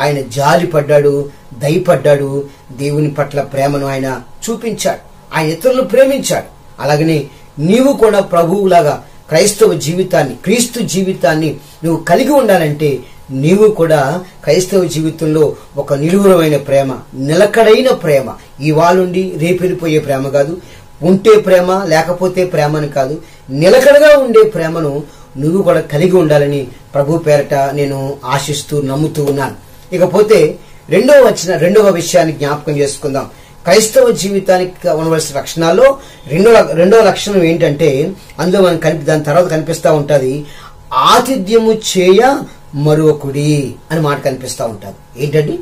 ఆయన జాలి పడ్డాడు, దయపడ్డాడు. దేవుని పట్ల ప్రేమను ఆయన చూపించాడు. ఆయన ఇతరులను ప్రేమించాడు. అలాగనే నీవు కూడా ప్రభువులాగా క్రైస్తవ జీవితాన్ని, క్రీస్తు జీవితాన్ని నువ్వు కలిగి ఉండాలంటే నీవు కూడా క్రైస్తవ జీవితంలో ఒక నిలువురమైన ప్రేమ, నిలకడైన ప్రేమ, ఇవాళుండి రేపెళ్ళిపోయే ప్రేమ కాదు, ఉంటే ప్రేమ లేకపోతే ప్రేమని కాదు, నిలకడగా ఉండే ప్రేమను నువ్వు కూడా కలిగి ఉండాలని ప్రభు పేరట నేను ఆశిస్తూ నమ్ముతూ ఉన్నాను. ఇకపోతే రెండవ విషయాన్ని జ్ఞాపకం చేసుకుందాం. క్రైస్తవ జీవితానికి ఉండవలసిన లక్షణాల్లో రెండవ లక్షణం ఏంటంటే, అందులో మనం దాని తర్వాత కనిపిస్తూ ఉంటుంది, ఆతిథ్యము చేయ మరొకడి అని మాట కనిపిస్తూ ఉంటుంది. ఏంటంటే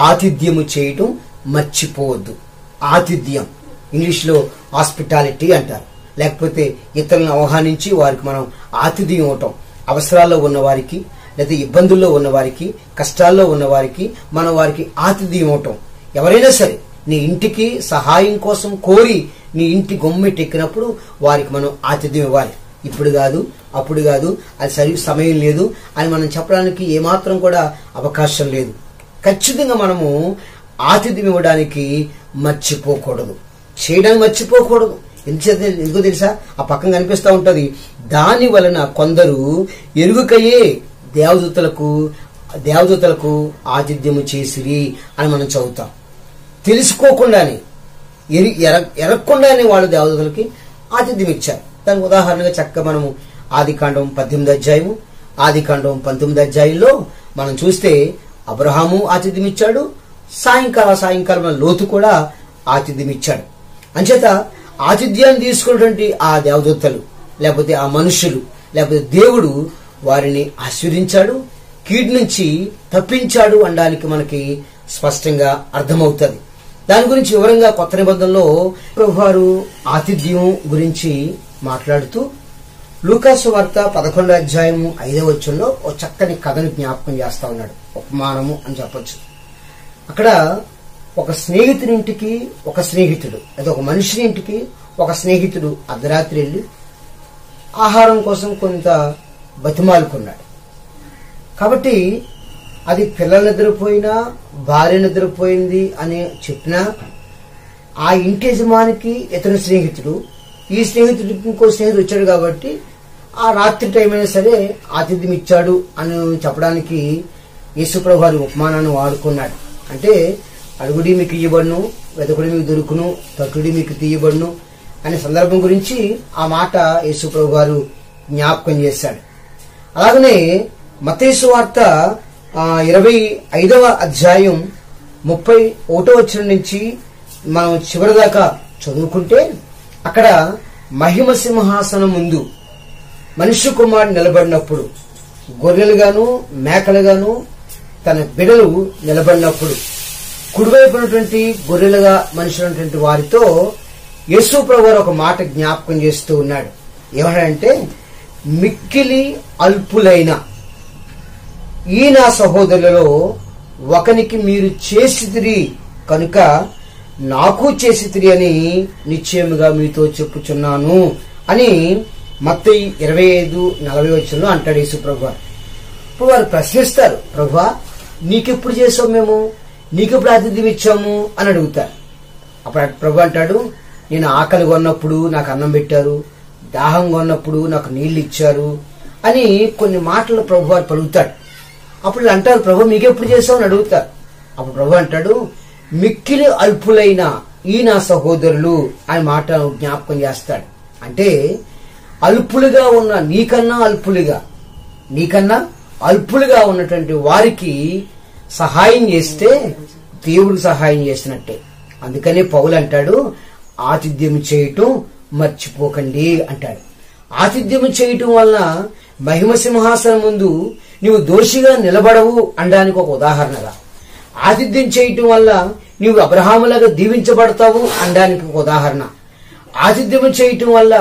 ఆతిథ్యము చేయటం మర్చిపోవద్దు. ఆతిథ్యం ఇంగ్లీష్లో హాస్పిటాలిటీ అంటారు. లేకపోతే ఇతరులను ఆహ్వానించి వారికి మనం ఆతిథ్యం ఇవ్వటం. అవసరాల్లో ఉన్న వారికి, లేదా ఇబ్బందుల్లో ఉన్న వారికి, కష్టాల్లో ఉన్న వారికి మనం వారికి ఆతిథ్యం ఇవ్వటం. ఎవరైనా సరే నీ ఇంటికి సహాయం కోసం కోరి నీ ఇంటి గొమ్మెట్టెక్కినప్పుడు వారికి మనం ఆతిథ్యం ఇవ్వాలి. ఇప్పుడు కాదు, అప్పుడు కాదు, అది సమయం లేదు అని మనం చెప్పడానికి ఏమాత్రం కూడా అవకాశం లేదు. ఖచ్చితంగా మనము ఆతిథ్యం ఇవ్వడానికి మర్చిపోకూడదు, చేయడానికి మర్చిపోకూడదు. ఎందుకో తెలుసా? ఆ పక్కన కనిపిస్తూ ఉంటది, దాని వలన కొందరు ఎరుగుకయే దేవదూతలకు ఆతిథ్యము చేసిరి అని మనం చదువుతాం. తెలుసుకోకుండానే, ఎరగకుండానే వాళ్ళు దేవదూతలకి ఆతిథ్యం ఇచ్చారు. దానికి ఉదాహరణగా చక్కగా మనము ఆదికాండం 18 అధ్యాయము, ఆదికాండం 19 అధ్యాయంలో మనం చూస్తే అబ్రహాము ఆతిథ్యం ఇచ్చాడు, సాయంకాలం లోతు కూడా ఆతిథ్యం ఇచ్చాడు. అంచేత ఆతిథ్యాన్ని తీసుకున్నటువంటి ఆ దేవదూతలు, లేకపోతే ఆ మనుషులు, లేకపోతే దేవుడు వారిని ఆశీర్వదించాడు, కీడు నుంచి తప్పించాడు అనడానికి మనకి స్పష్టంగా అర్థమవుతుంది. దాని గురించి వివరంగా కొత్త నిబంధనలో ప్రభువారు ఆతిథ్యం గురించి మాట్లాడుతూ లూకాసు వార్త 11వ అధ్యాయం 5వ వచనంలో ఒక చక్కని కథను జ్ఞాపకం చేస్తా ఉన్నాడు. ఉపమానము అని చెప్పొచ్చు. అక్కడ ఒక స్నేహితుడింటికి ఒక స్నేహితుడు, లేదా ఒక మనిషి ఇంటికి ఒక స్నేహితుడు అర్ధరాత్రి వెళ్ళి ఆహారం కోసం కొంత బతిమాలుకున్నాడు. కాబట్టి అది పిల్లలు నిద్రపోయినా భార్య నిద్రపోయింది అని చెప్పినా ఆ ఇంటి యజమానికి ఇతని స్నేహితుడు, ఈ స్నేహితుడికి ఇంకో స్నేహితుడు వచ్చాడు కాబట్టి ఆ రాత్రి టైం అయినా సరే ఆతిథ్యం ఇచ్చాడు అని చెప్పడానికి యేసుప్రభు వారి ఉపమానాన్ని వాడుకున్నాడు. అంటే అడుగుడి మీకు ఇయ్యబడును, వెతకుడి మీకు దొరుకును, తట్టుడి మీకు తీయబడును అనే సందర్భం గురించి ఆ మాట యేసుప్రభు వారు జ్ఞాపకం చేశాడు. అలాగనే మత్తయి సువార్త 25వ అధ్యాయం 31వ వచనం నుంచి మనం చివరి దాకా చదువుకుంటే అక్కడ మహిమ సింహాసనం ముందు మనుష్య కుమారుడు నిలబడినప్పుడు గొర్రెలుగాను మేకలుగాను తన బిడలు నిలబడినప్పుడు కుడివైపునటువంటి గొర్రెలుగా మనుషులైనటువంటి వారితో యేసు ప్రభువు ఒక మాట జ్ఞాపకం చేస్తూ ఉన్నాడు. ఏమంటే మిక్కిలి అల్పులైన ఈ నా సహోదరులలో ఒకనికి మీరు చేసితిరి కనుక నాకు చేసితిరి అని నిశ్చయముగా మీతో చెప్పుచున్నాను అని మత్తయి 25:40 వచనంలో అంటాడు యేసు ప్రభువు. ఇప్పుడు వారు ప్రశ్నిస్తారు, ప్రభువా నీకెప్పుడు చేసావు, మేము నీకెప్పుడు ఆతిథ్యం ఇచ్చాము అని అడుగుతారు. అప్పుడు ప్రభు అంటాడు, నేను ఆకలిగా ఉన్నప్పుడు నాకు అన్నం పెట్టారు, దాహంగా ఉన్నప్పుడు నాకు నీళ్లు ఇచ్చారు అని కొన్ని మాటలు ప్రభు వారు పలుకుతాడు. అప్పుడు అంటారు, ప్రభు మీకెప్పుడు చేసావు అని అడుగుతారు. అప్పుడు ప్రభు అంటాడు, మిక్కిలి అల్పులైన ఈ నా సహోదరులు అని మాట జ్ఞాపకం చేస్తాడు. అంటే అల్పులుగా ఉన్న నీకన్నా అల్పులుగా ఉన్నటువంటి వారికి సహాయం చేస్తే దేవుడికి సహాయం చేసినట్టే. అందుకనే పౌలు అంటాడు, ఆతిథ్యం చేయటం మర్చిపోకండి అంటాడు. ఆతిథ్యం చేయటం వలన మహిమ సింహాసనం ముందు నీవు దోషిగా నిలబడవు అనడానికి ఒక ఉదాహరణగా, ఆతిథ్యం చేయటం వల్ల నీవు అబ్రహాములాగా దీవించబడతావు అనడానికి ఒక ఉదాహరణ, ఆతిథ్యం చేయటం వల్ల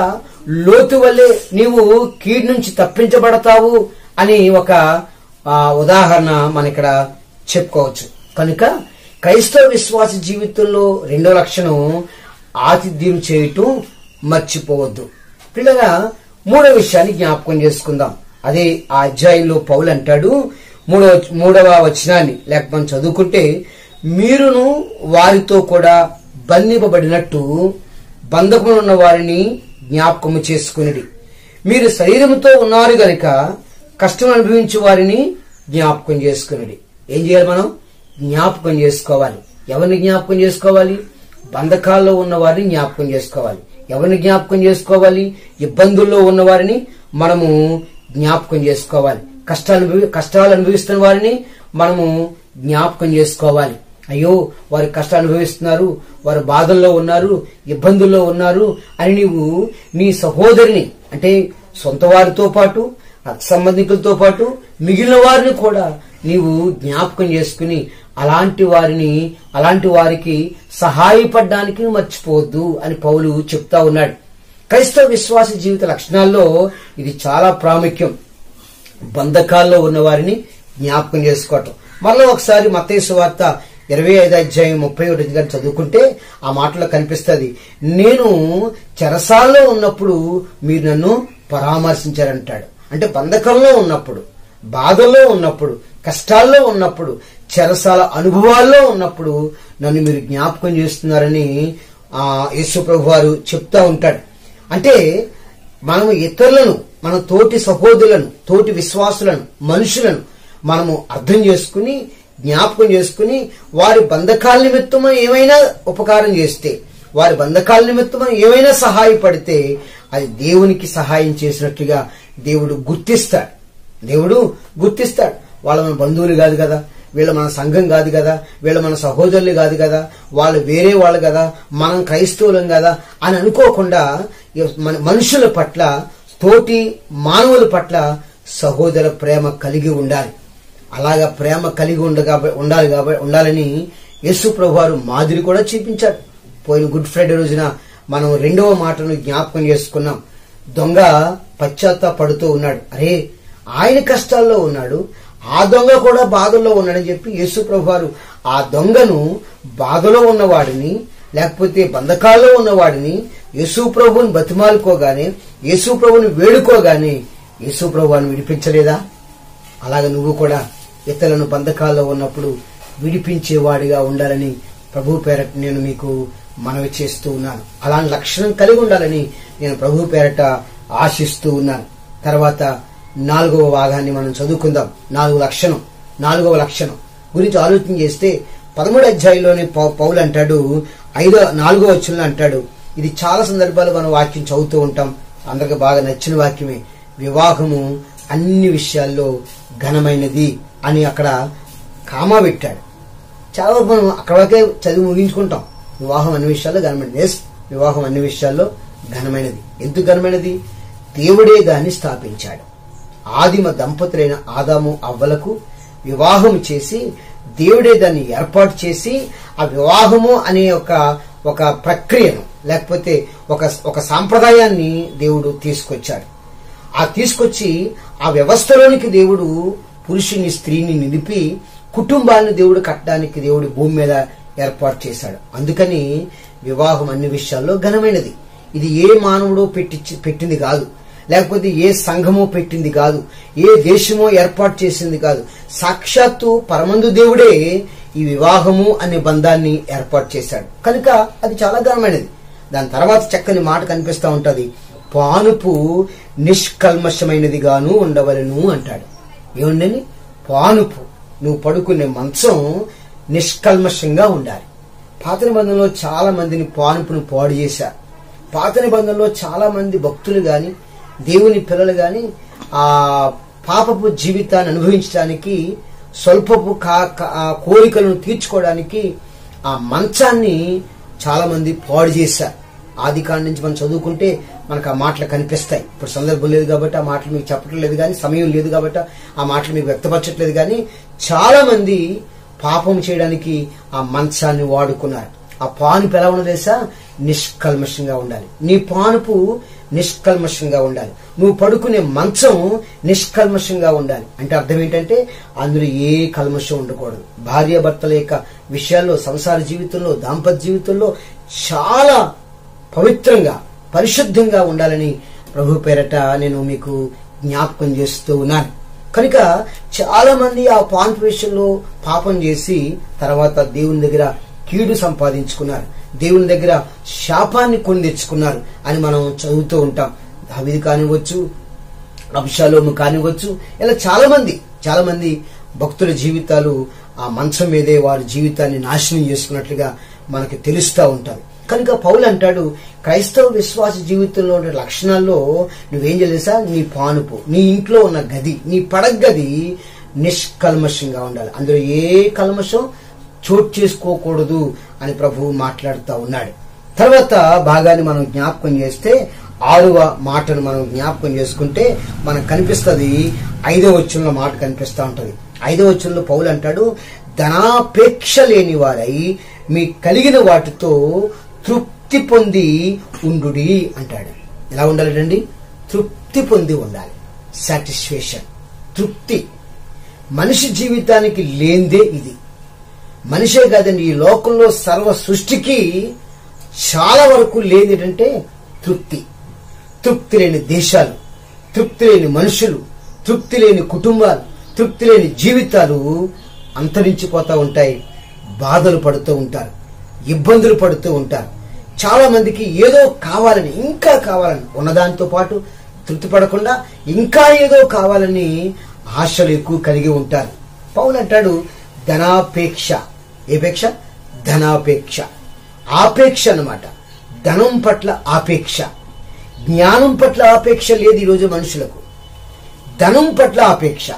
లోతు వల్లే నీవు కీడు నుంచి తప్పించబడతావు అని ఒక ఉదాహరణ మన ఇక్కడ చెప్పుకోవచ్చు. కనుక క్రైస్తవ విశ్వాస జీవితంలో రెండో లక్షణం ఆతిథ్యం చేయటం మర్చిపోవద్దు. పిల్లగా మూడో విషయాన్ని జ్ఞాపకం చేసుకుందాం. అదే ఆ అధ్యాయంలో పౌలు అంటాడు, మూడవ వచనాన్ని లేకపోతే చదువుకుంటే, మీరును వారితో కూడా బంధింపబడినట్టు బంధకములు ఉన్న వారిని జ్ఞాపకము చేసుకునేది. మీరు శరీరముతో ఉన్నారు గనుక కష్టం అనుభవించే వారిని జ్ఞాపకం చేసుకునేది. ఏం చేయాలి? మనం జ్ఞాపకం చేసుకోవాలి. ఎవరిని జ్ఞాపకం చేసుకోవాలి? బంధకాల్లో ఉన్న వారిని జ్ఞాపకం చేసుకోవాలి. ఎవరిని జ్ఞాపకం చేసుకోవాలి? ఇబ్బందుల్లో ఉన్న వారిని మనము జ్ఞాపకం చేసుకోవాలి. కష్టాలు అనుభవిస్తున్న వారిని మనము జ్ఞాపకం చేసుకోవాలి. అయ్యో వారి కష్టాలు అనుభవిస్తున్నారు, వారు బాధల్లో ఉన్నారు, ఇబ్బందుల్లో ఉన్నారు అని నీవు నీ సహోదరిని, అంటే సొంత వారితో పాటు రక్త సంబంధికులతో పాటు మిగిలిన వారిని కూడా నీవు జ్ఞాపకం చేసుకుని అలాంటి వారికి సహాయపడడానికి మర్చిపోవద్దు అని పౌలు చెప్తా ఉన్నాడు. క్రైస్తవ విశ్వాస జీవిత లక్షణాల్లో ఇది చాలా ప్రాముఖ్యం. బంధకాల్లో ఉన్న వారిని జ్ఞాపకం చేసుకోవటం. మరలా ఒకసారి మత్తయి సువార్త 25:31 చదువుకుంటే ఆ మాటలో కనిపిస్తుంది, నేను చెరసాల్లో ఉన్నప్పుడు మీరు నన్ను పరామర్శించారంటాడు. అంటే బంధకంలో ఉన్నప్పుడు, బాధల్లో ఉన్నప్పుడు, కష్టాల్లో ఉన్నప్పుడు, చెరసాల అనుభవాల్లో ఉన్నప్పుడు నన్ను మీరు జ్ఞాపకం చేస్తున్నారని యేసు ప్రభు వారు చెప్తా ఉంటాడు. అంటే మనము ఇతరులను, మన తోటి సహోదరులను, తోటి విశ్వాసులను, మనుషులను మనము అర్థం చేసుకుని, జ్ఞాపకం చేసుకుని, వారి బంధకాల నిమిత్తం ఏమైనా ఉపకారం చేస్తే, వారి బంధకాల నిమిత్తం ఏమైనా సహాయపడితే అది దేవునికి సహాయం చేసినట్లుగా దేవుడు గుర్తిస్తాడు. వాళ్ళ మన బంధువులు కాదు కదా, వీళ్ళ మన సంఘం కాదు కదా, వీళ్ళ మన సహోదరులు కాదు కదా, వాళ్ళు వేరే వాళ్ళు కదా, మనం క్రైస్తవులం కదా అని అనుకోకుండా మన మనుషుల పట్ల, తోటి మానవుల పట్ల సహోదర ప్రేమ కలిగి ఉండాలి. అలాగా ప్రేమ కలిగి ఉండాలని యేసు ప్రభువారు మాదిరి కూడా చూపించాడు. పోయిన గుడ్ ఫ్రైడే రోజున మనం 2వ మాటను జ్ఞాపకం చేసుకున్నాం. దొంగ పశ్చాత్తాపడుతూ ఉన్నాడు. అరే, ఆయన కష్టాల్లో ఉన్నాడు, ఆ దొంగ కూడా బాధల్లో ఉన్నాడని చెప్పి యేసు ప్రభువారు ఆ దొంగను, బాధలో ఉన్నవాడిని, లేకపోతే బంధకాల్లో ఉన్నవాడిని యేసు ప్రభువుని బతిమాలుకోగానే, యేసు ప్రభువుని వేడుకోగానే యేసు ప్రభువుని విడిపించలేదా? అలాగ నువ్వు కూడా ఇతరులను బంధకాల్లో ఉన్నప్పుడు విడిపించేవాడిగా ఉండాలని ప్రభు పేరట నేను మీకు మనవి చేస్తూ ఉన్నాను. అలాంటి లక్షణం కలిగి ఉండాలని నేను ప్రభు పేరట ఆశిస్తూ ఉన్నాను. తర్వాత 4వ భాగాన్ని మనం చదువుకుందాం. 4వ లక్షణం గురించి ఆలోచన చేస్తే 13వ అధ్యాయంలోని పౌలు అంటాడు, 4వ వచనంలో అంటాడు. ఇది చాలా సందర్భాలు మనం వాక్యం చదువుతూ ఉంటాం, అందరికి బాగా నచ్చిన వాక్యమే. వివాహము అన్ని విషయాల్లో ఘనమైనది అని అక్కడ కామా పెట్టాడు. చాలా మనం అక్కడ వరకే చదివి ముగించుకుంటాం. వివాహం అన్ని విషయాల్లో ఘనమైనది. ఎస్, వివాహం అన్ని విషయాల్లో ఘనమైనది. ఎందుకు ఘనమైనది? దేవుడే దాన్ని స్థాపించాడు. ఆదిమ దంపతులైన ఆదాము అవ్వలకు వివాహం చేసి దేవుడే దాన్ని ఏర్పాటు చేసి ఆ వివాహము అనే ఒక ప్రక్రియను, లేకపోతే ఒక సాంప్రదాయాన్ని దేవుడు తీసుకొచ్చాడు. తీసుకొచ్చి ఆ వ్యవస్థలోనికి దేవుడు పురుషుని స్త్రీని నిలిపి కుటుంబాన్ని దేవుడు కట్టడానికి దేవుడు భూమి మీద ఏర్పాటు చేశాడు. అందుకని వివాహం అన్ని విషయాల్లో ఘనమైనది. ఇది ఏ మానవుడో పెట్టింది కాదు, లేకపోతే ఏ సంఘమో పెట్టింది కాదు, ఏ దేశమో ఏర్పాటు చేసింది కాదు. సాక్షాత్తు పరమందు దేవుడే ఈ వివాహము అనే బంధాన్ని ఏర్పాటు చేశాడు. కనుక అది చాలా ఘనమైనది. దాని తర్వాత చక్కని మాట కనిపిస్తూ ఉంటది, పానుపు నిష్కల్మషమైనదిగాను ఉండవలను అంటాడు. ఏముండని? పానుపు, నువ్వు పడుకునే మంచం నిష్కల్మషంగా ఉండాలి. పాత నిబంధనలో చాలా మందిని పానుపును పాడు చేశారు. పాత నిబంధనలో చాలా మంది భక్తులు గాని, దేవుని పిల్లలు గాని ఆ పాపపు జీవితాన్ని అనుభవించడానికి, స్వల్పపు కోరికలను తీర్చుకోవడానికి ఆ మంచాన్ని చాలా మంది పాడు చేశారు. ఆది కాండం నుంచి మనం చదువుకుంటే మనకు ఆ మాటలు కనిపిస్తాయి. ఇప్పుడు సందర్భం లేదు కాబట్టి ఆ మాటలు మీకు చెప్పడం లేదు, కానీ సమయం లేదు కాబట్టి ఆ మాటలు మీకు వ్యక్తపరచట్లేదు. కానీ చాలా మంది పాపం చేయడానికి ఆ మంచాన్ని వాడుకున్నారు. ఆ పానుపు ఎలా ఉండదేసా? నిష్కల్మషంగా ఉండాలి. నీ పానుపు నిష్కల్మషంగా ఉండాలి. నువ్వు పడుకునే మంచం నిష్కల్మషంగా ఉండాలి. అంటే అర్థం ఏంటంటే అందులో ఏ కల్మషం ఉండకూడదు. భార్యాభర్తల యొక్క విషయాల్లో, సంసార జీవితంలో, దాంపత్య జీవితంలో చాలా పవిత్రంగా, పరిశుద్ధంగా ఉండాలని ప్రభు పేరట నేను మీకు జ్ఞాపకం చేస్తూ ఉన్నాను. కనుక చాలా మంది ఆ పానుపు విషయంలో పాపం చేసి తర్వాత దేవుని దగ్గర కీడు సంపాదించుకున్నారు, దేవుని దగ్గర శాపాన్ని కొని తెచ్చుకున్నారు అని మనం చదువుతూ ఉంటాం. దావీదు కానివ్వచ్చు, అబ్షాలోము కానివ్వచ్చు, ఇలా చాలా మంది భక్తుల జీవితాలు ఆ మంచం మీదే వారి జీవితాన్ని నాశనం చేసుకున్నట్లుగా మనకి తెలుస్తూ ఉంటారు. కనుక పౌలు అంటాడు, క్రైస్తవ విశ్వాస జీవితంలో ఉండే లక్షణాల్లో నువ్వేం చేసా? నీ పానుపు, నీ ఇంట్లో ఉన్న గది, నీ పడగది నిష్కల్మషంగా ఉండాలి. అందులో ఏ కల్మషం చోటు చేసుకోకూడదు అని ప్రభువు మాట్లాడుతూ ఉన్నాడు. తర్వాత భాగాన్ని మనం జ్ఞాపకం చేస్తే 6వ మాటను మనం జ్ఞాపకం చేసుకుంటే మనకు కనిపిస్తుంది 5వ వచనంలో మాట కనిపిస్తూ ఉంటది. 5వ వచనంలో పౌలు అంటాడు, ధనాపేక్ష లేని వారై మీ కలిగిన వాటితో తృప్తి పొంది ఉండుడి అంటాడు. ఎలా ఉండాలండి? తృప్తి పొంది ఉండాలి. సాటిస్ఫాక్షన్, తృప్తి. మనిషి జీవితానికి లేనిదే ఇది. మనిషే కాదండి, ఈ లోకంలో సర్వ సృష్టికి చాలా వరకు లేనిదంటే తృప్తి. తృప్తి లేని దేశాలు, తృప్తి లేని మనుషులు, తృప్తి లేని కుటుంబాలు, తృప్తి లేని జీవితాలు అంతరించిపోతూ ఉంటాయి. బాధలు పడుతూ ఉంటారు, ఇబ్బందులు పడుతూ ఉంటారు. చాలా మందికి ఏదో కావాలని, ఇంకా కావాలని, ఉన్నదానితో పాటు తృప్తి పడకుండా ఇంకా ఏదో కావాలని ఆశలు ఎక్కువ కలిగి ఉంటారు. పౌలు అంటాడు, ధనాపేక్ష. ఏ పేక్ష? ధనాపేక్ష. ఆపేక్ష అన్నమాట. ధనం పట్ల ఆపేక్ష. జ్ఞానం పట్ల ఆపేక్ష లేదు ఈరోజు మనుషులకు. ధనం పట్ల ఆపేక్ష.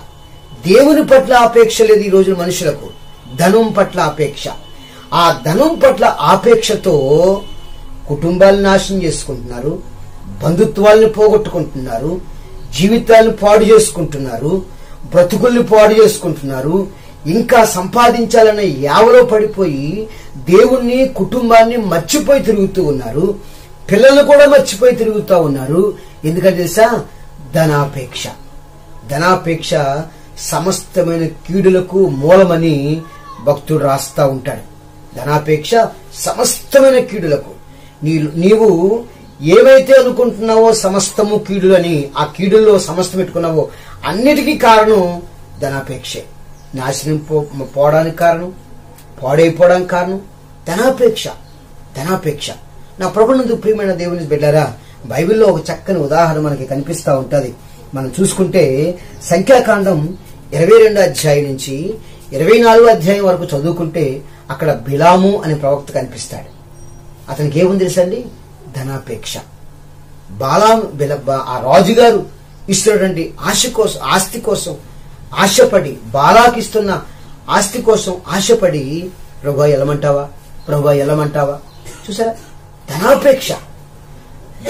దేవుని పట్ల ఆపేక్ష లేదు ఈ రోజు మనుషులకు. ధనం పట్ల ఆపేక్ష. ఆ ధనం పట్ల ఆపేక్షతో కుటుంబాలను నాశనం చేసుకుంటున్నారు, బంధుత్వాలను పోగొట్టుకుంటున్నారు, జీవితాలను పాడు చేసుకుంటున్నారు, బ్రతుకుల్ని పాడు చేసుకుంటున్నారు. ఇంకా సంపాదించాలనే యావలో పడిపోయి దేవుణ్ణి, కుటుంబాన్ని మర్చిపోయి తిరుగుతూ ఉన్నారు. పిల్లలు కూడా మర్చిపోయి తిరుగుతూ ఉన్నారు. ఎందుకంటే తెలుసా, ధనాపేక్ష. ధనాపేక్ష సమస్తమైన కీడులకు మూలమని భక్తుడు రాస్తా ఉంటాడు. ధనాపేక్ష సమస్తమైన కీడులకు. నీవు ఏవైతే అనుకుంటున్నావో సమస్తము కీడులు అని, ఆ కీడుల్లో సమస్తం పెట్టుకున్నావో అన్నిటికీ కారణం ధనాపేక్షే. నాశనం పోవడానికి కారణం, పాడైపోవడానికి కారణం ధనాపేక్ష. ధనాపేక్ష. నా ప్రభునందు ప్రియమైన దేవుని బిడ్డారా, బైబిల్లో ఒక చక్కని ఉదాహరణ మనకి కనిపిస్తా ఉంటది. మనం చూసుకుంటే సంఖ్యాకాండం 22 అధ్యాయం నుంచి 24 అధ్యాయం వరకు చదువుకుంటే అక్కడ బిలాము అనే ప్రవక్త కనిపిస్తాడు. అతనికి ఏముంది తెలుసండి? ధనాపేక్ష. ఆ రాజుగారు ఇస్తున్నటువంటి ఆస్తి కోసం ఆశపడి, బాలాకిస్తున్న ఆస్తి కోసం ఆశపడి ప్రభువా ఎలమంటావా, ప్రభువా ఎలమంటావా. చూసారా, ధనాపేక్ష.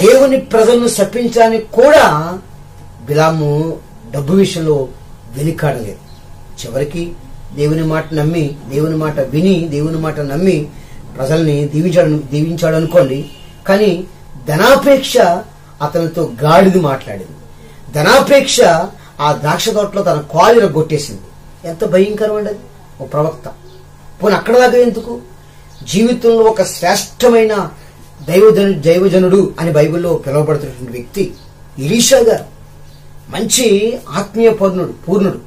దేవుని ప్రజలను శపించడానికి కూడా బిలాము డబ్బు విషయంలో వెనుకాడలేదు. చివరికి దేవుని మాట నమ్మి, దేవుని మాట విని, దేవుని మాట నమ్మి ప్రజల్ని దీవించాడు అనుకోండి. కానీ ధనాపేక్ష అతనితో గాడిది మాట్లాడింది. ధనాపేక్ష ఆ ద్రాక్ష తోటలో తన కాలు కొట్టేసింది. ఎంత భయంకరం అండి అది. ఓ ప్రవక్త పోనీ అక్కడ దాకా ఎందుకు? జీవితంలో ఒక శ్రేష్టమైన దైవజనుడు అని బైబిల్లో పిలువబడుతున్నటువంటి వ్యక్తి ఎలీషా గారు. మంచి ఆత్మీయ పూర్ణుడు,